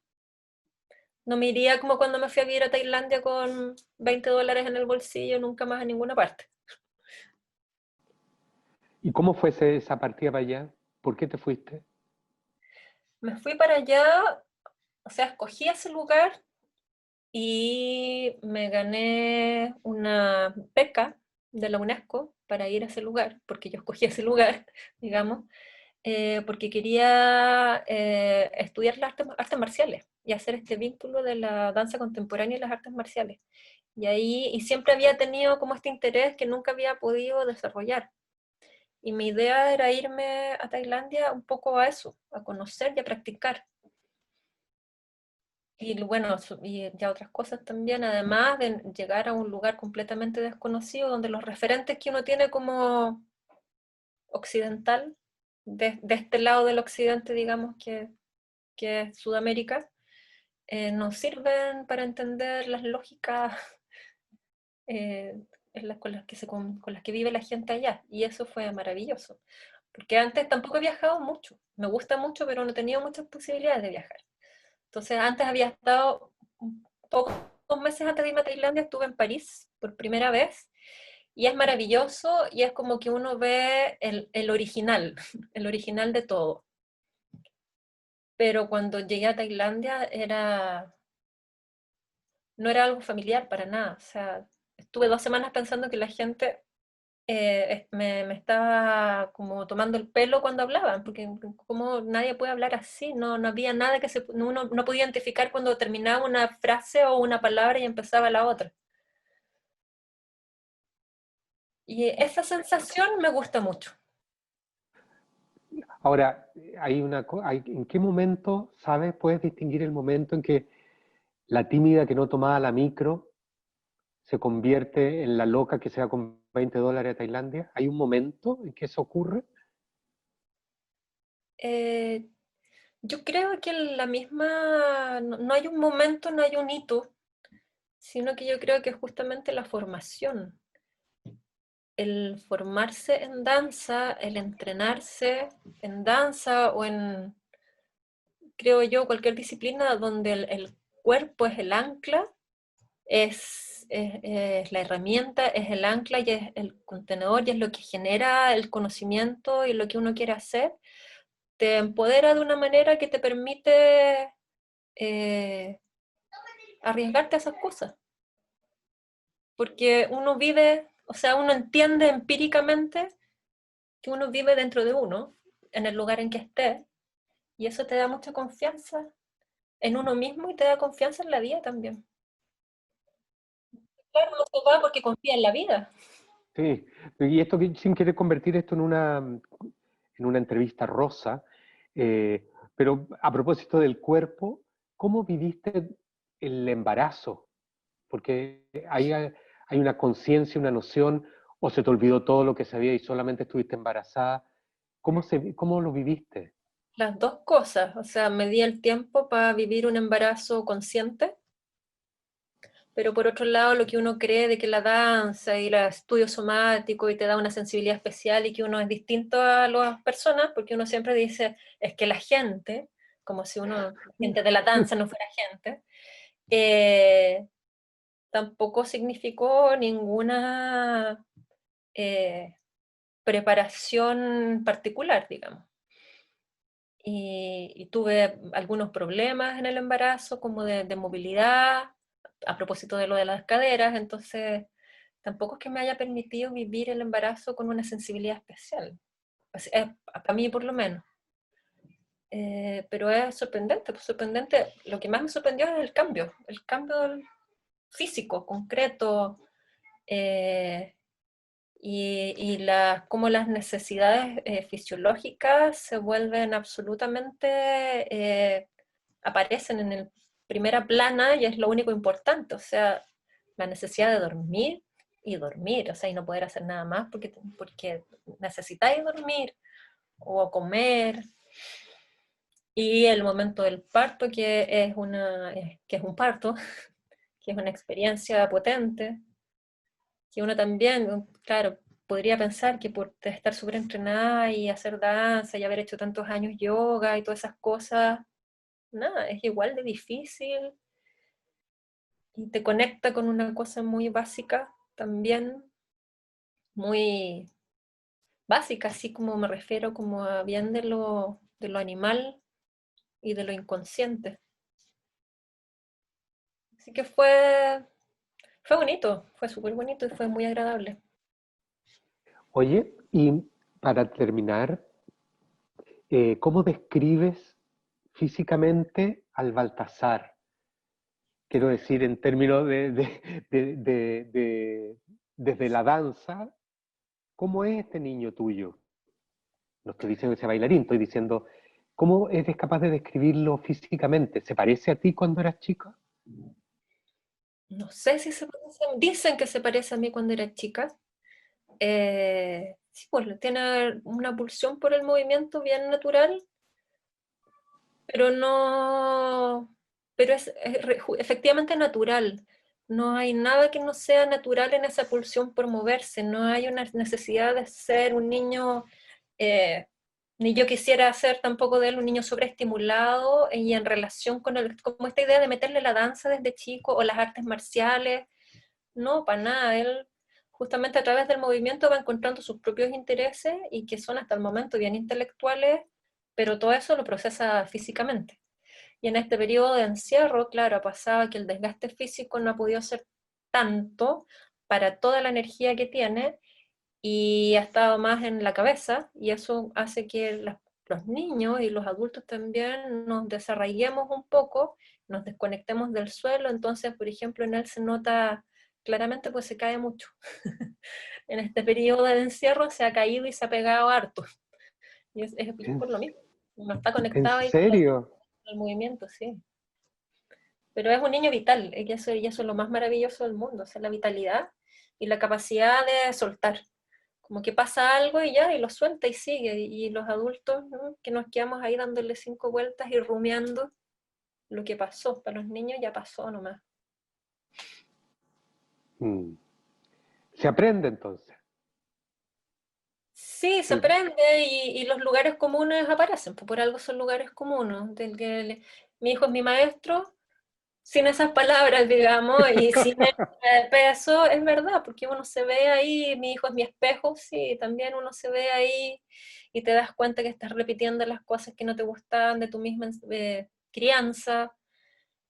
No me iría como cuando me fui a vivir a Tailandia con $20 en el bolsillo, nunca más a ninguna parte. ¿Y cómo fue esa partida para allá? ¿Por qué te fuiste? Me fui para allá, o sea, escogí ese lugar y me gané una beca de la UNESCO para ir a ese lugar, porque yo escogí ese lugar, digamos, porque quería estudiar las artes marciales y hacer este vínculo de la danza contemporánea y las artes marciales. Y ahí, y siempre había tenido como este interés que nunca había podido desarrollar. Y mi idea era irme a Tailandia un poco a eso, a conocer y a practicar. Y bueno, y ya otras cosas también, además de llegar a un lugar completamente desconocido, donde los referentes que uno tiene como occidental, de este lado del occidente, digamos, que es Sudamérica, nos sirven para entender las lógicas eh, con las que vive la gente allá. Y eso fue maravilloso. Porque antes tampoco he viajado mucho. Me gusta mucho, pero no he tenido muchas posibilidades de viajar. Entonces, antes había estado pocos meses antes de irme a Tailandia, estuve en París por primera vez. Y es maravilloso y es como que uno ve el original, el original de todo. Pero cuando llegué a Tailandia no era algo familiar para nada. O sea, estuve 2 semanas pensando que la gente me estaba como tomando el pelo cuando hablaban, porque como nadie puede hablar así, no había nada que uno no podía identificar cuando terminaba una frase o una palabra y empezaba la otra. Y esa sensación me gusta mucho. Ahora, ¿en qué momento, sabes, puedes distinguir el momento en que la tímida que no tomaba la micro se convierte en la loca que se va con $20 a Tailandia? ¿Hay un momento en que eso ocurre? Eh, yo creo que la misma, no hay un momento, no hay un hito, sino que yo creo que es justamente la formación. El formarse en danza, el entrenarse en danza o en, creo yo, cualquier disciplina donde el cuerpo es el ancla, es la herramienta, es el ancla y es el contenedor y es lo que genera el conocimiento y lo que uno quiere hacer, te empodera de una manera que te permite eh, arriesgarte a esas cosas. Porque uno vive, o sea, uno entiende empíricamente que uno vive dentro de uno, en el lugar en que esté, y eso te da mucha confianza en uno mismo y te da confianza en la vida también. Claro, uno se va porque confía en la vida. Sí, y esto sin querer convertir esto en una entrevista rosa, pero a propósito del cuerpo, ¿cómo viviste el embarazo? Porque hay una conciencia, una noción, o se te olvidó todo lo que sabía y solamente estuviste embarazada. ¿Cómo lo viviste? Las dos cosas, o sea, me di el tiempo para vivir un embarazo consciente, pero por otro lado lo que uno cree de que la danza y el estudio somático y te da una sensibilidad especial y que uno es distinto a las personas, porque uno siempre dice, es que la gente, como si la gente de la danza no fuera gente, eh, tampoco significó ninguna eh, preparación particular, digamos. Y tuve algunos problemas en el embarazo, como de movilidad, a propósito de lo de las caderas, entonces tampoco es que me haya permitido vivir el embarazo con una sensibilidad especial, para mí por lo menos. Pero es sorprendente, pues sorprendente. Lo que más me sorprendió es el cambio físico, concreto, eh, cómo las necesidades fisiológicas se vuelven absolutamente, aparecen en el primera plana y es lo único importante, o sea, la necesidad de dormir y dormir, o sea, y no poder hacer nada más porque necesitáis dormir o comer, y el momento del parto que es un parto, que es una experiencia potente, que uno también, claro, podría pensar que por estar súper entrenada y hacer danza y haber hecho tantos años yoga y todas esas cosas, nada, es igual de difícil y te conecta con una cosa muy básica también, muy básica, así como me refiero como a bien de lo animal y de lo inconsciente. Así que fue bonito, fue súper bonito y fue muy agradable. Oye, y para terminar, ¿cómo describes físicamente al Baltasar? Quiero decir, en términos desde la danza, ¿cómo es este niño tuyo? No estoy diciendo que sea bailarín, estoy diciendo, ¿cómo eres capaz de describirlo físicamente? ¿Se parece a ti cuando eras chica? No sé si se parece, dicen que se parece a mí cuando era chica. Sí, pues tiene una pulsión por el movimiento bien natural, pero no, pero efectivamente natural. No hay nada que no sea natural en esa pulsión por moverse, no hay una necesidad de ser un niño, eh, ni yo quisiera ser tampoco de él un niño sobreestimulado y en relación con como esta idea de meterle la danza desde chico o las artes marciales, no, para nada, él justamente a través del movimiento va encontrando sus propios intereses y que son hasta el momento bien intelectuales, pero todo eso lo procesa físicamente. Y en este periodo de encierro, claro, pasaba que el desgaste físico no ha podido ser tanto para toda la energía que tiene y ha estado más en la cabeza, y eso hace que los niños y los adultos también nos desarraiguemos un poco, nos desconectemos del suelo. Entonces, por ejemplo, en él se nota claramente, pues se cae mucho. En este periodo de encierro se ha caído y se ha pegado harto, y es ¿En, por lo mismo, no está en conectado ahí con serio? el movimiento, sí. Pero es un niño vital, y eso es lo más maravilloso del mundo, o sea, la vitalidad y la capacidad de soltar. Como que pasa algo y ya, y lo suelta y sigue. Y los adultos, ¿no?, que nos quedamos ahí dándole 5 vueltas y rumiando lo que pasó. Para los niños ya pasó nomás. Mm. Se aprende entonces. Sí, se aprende, y los lugares comunes aparecen, pues por algo son lugares comunes. Mi hijo es mi maestro, sin esas palabras, digamos, y sin el peso, es verdad, porque uno se ve ahí, mi hijo es mi espejo, sí, también uno se ve ahí y te das cuenta que estás repitiendo las cosas que no te gustaban de tu misma crianza,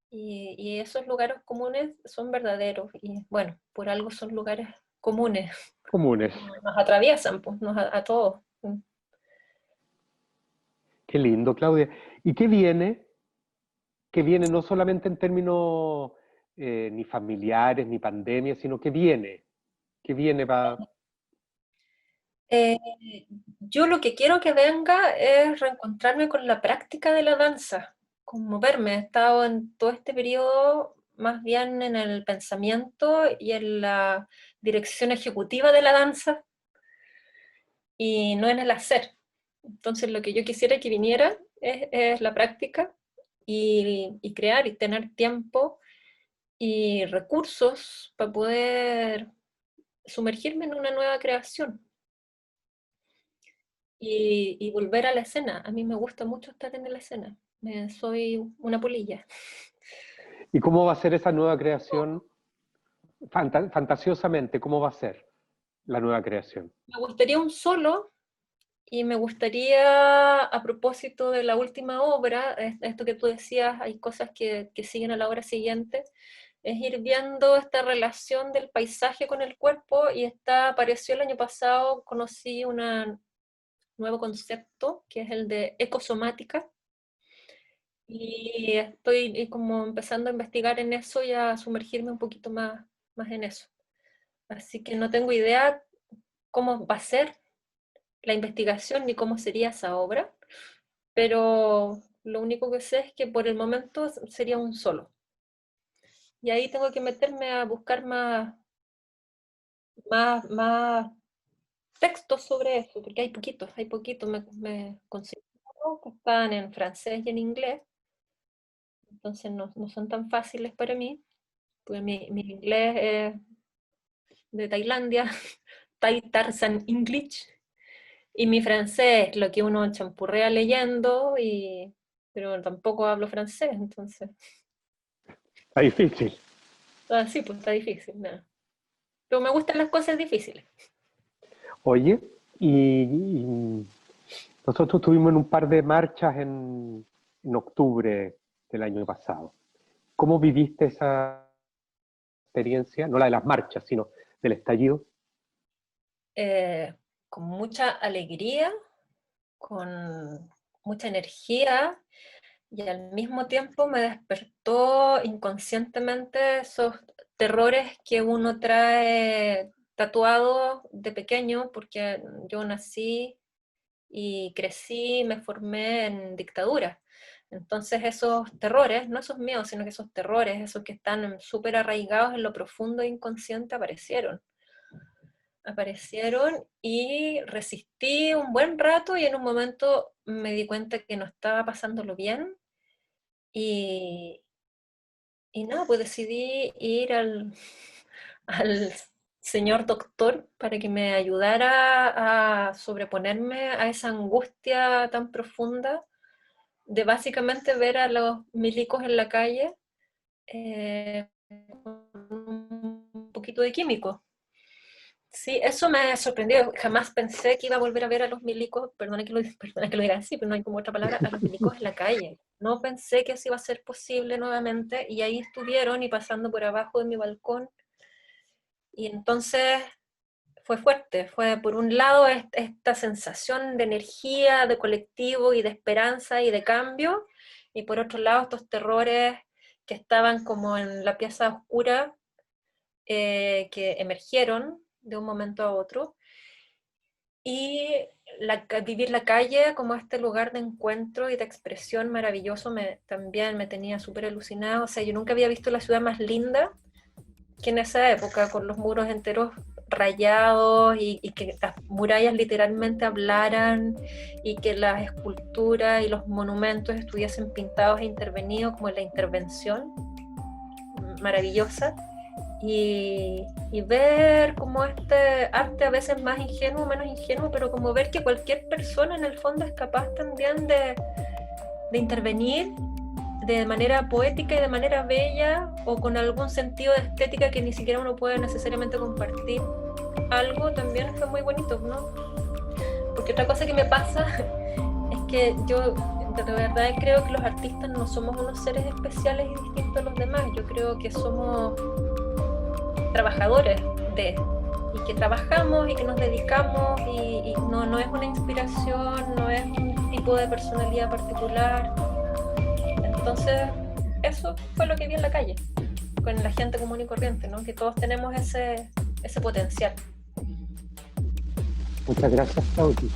y esos lugares comunes son verdaderos, y bueno, por algo son lugares comunes, Comunes. nos atraviesan, pues, a todos. Qué lindo, Claudia. ¿Y qué viene? Que viene no solamente en términos ni familiares, ni pandemia, sino que viene para... Eh, yo lo que quiero que venga es reencontrarme con la práctica de la danza, con moverme. He estado en todo este periodo más bien en el pensamiento y en la dirección ejecutiva de la danza, y no en el hacer. Entonces lo que yo quisiera que viniera es la práctica, y crear y tener tiempo y recursos para poder sumergirme en una nueva creación. Y volver a la escena. A mí me gusta mucho estar en la escena. Soy una polilla. ¿Y cómo va a ser esa nueva creación? Fantasiosamente, ¿cómo va a ser la nueva creación? Me gustaría un solo, y me gustaría, a propósito de la última obra, esto que tú decías, hay cosas que siguen a la obra siguiente, es ir viendo esta relación del paisaje con el cuerpo, y apareció el año pasado, conocí un nuevo concepto, que es el de ecosomática, y estoy como empezando a investigar en eso y a sumergirme un poquito más en eso. Así que no tengo idea cómo va a ser la investigación ni cómo sería esa obra, pero lo único que sé es que por el momento sería un solo. Y ahí tengo que meterme a buscar más textos sobre eso, porque hay poquitos, me conseguí que están en francés y en inglés, entonces no son tan fáciles para mí, pues mi inglés es de Tailandia, Thai Tarzan English, y mi francés, lo que uno champurrea leyendo, pero tampoco hablo francés, entonces, Está difícil. así pues está difícil, nada. Pero me gustan las cosas difíciles. Oye, y nosotros tuvimos en un par de marchas en octubre del año pasado. ¿Cómo viviste esa experiencia? No la de las marchas, sino del estallido. Eh, con mucha alegría, con mucha energía, y al mismo tiempo me despertó inconscientemente esos terrores que uno trae tatuados de pequeño, porque yo nací y crecí, me formé en dictadura. Entonces esos terrores, no esos miedos, sino que esos terrores, esos que están súper arraigados en lo profundo e inconsciente, aparecieron, y resistí un buen rato, y en un momento me di cuenta que no estaba pasándolo bien, y, y nada, pues decidí ir al señor doctor para que me ayudara a sobreponerme a esa angustia tan profunda de básicamente ver a los milicos en la calle, con un poquito de químico. Sí, eso me sorprendió. Jamás pensé que iba a volver a ver a los milicos, perdona que lo diga así, pero no hay como otra palabra, a los milicos en la calle. No pensé que eso iba a ser posible nuevamente, y ahí estuvieron y pasando por abajo de mi balcón. Y entonces fue fuerte. Fue por un lado esta sensación de energía, de colectivo y de esperanza y de cambio, y por otro lado estos terrores que estaban como en la pieza oscura, que emergieron de un momento a otro. Y vivir la calle como este lugar de encuentro y de expresión maravilloso también me tenía súper alucinado. O sea, yo nunca había visto la ciudad más linda que en esa época, con los muros enteros rayados y que las murallas literalmente hablaran y que las esculturas y los monumentos estuviesen pintados e intervenidos como en la intervención maravillosa. Y ver como este arte a veces más ingenuo, menos ingenuo, pero como ver que cualquier persona en el fondo es capaz también de intervenir de manera poética y de manera bella, o con algún sentido de estética que ni siquiera uno puede necesariamente compartir. Algo también fue muy bonito, ¿no? Porque otra cosa que me pasa es que yo de verdad creo que los artistas no somos unos seres especiales y distintos a los demás. Yo creo que somos trabajadores y que trabajamos y que nos dedicamos, y no es una inspiración, no es un tipo de personalidad particular. Entonces eso fue lo que vi en la calle con la gente común y corriente, ¿no? Que todos tenemos ese potencial. Muchas gracias, Claudia.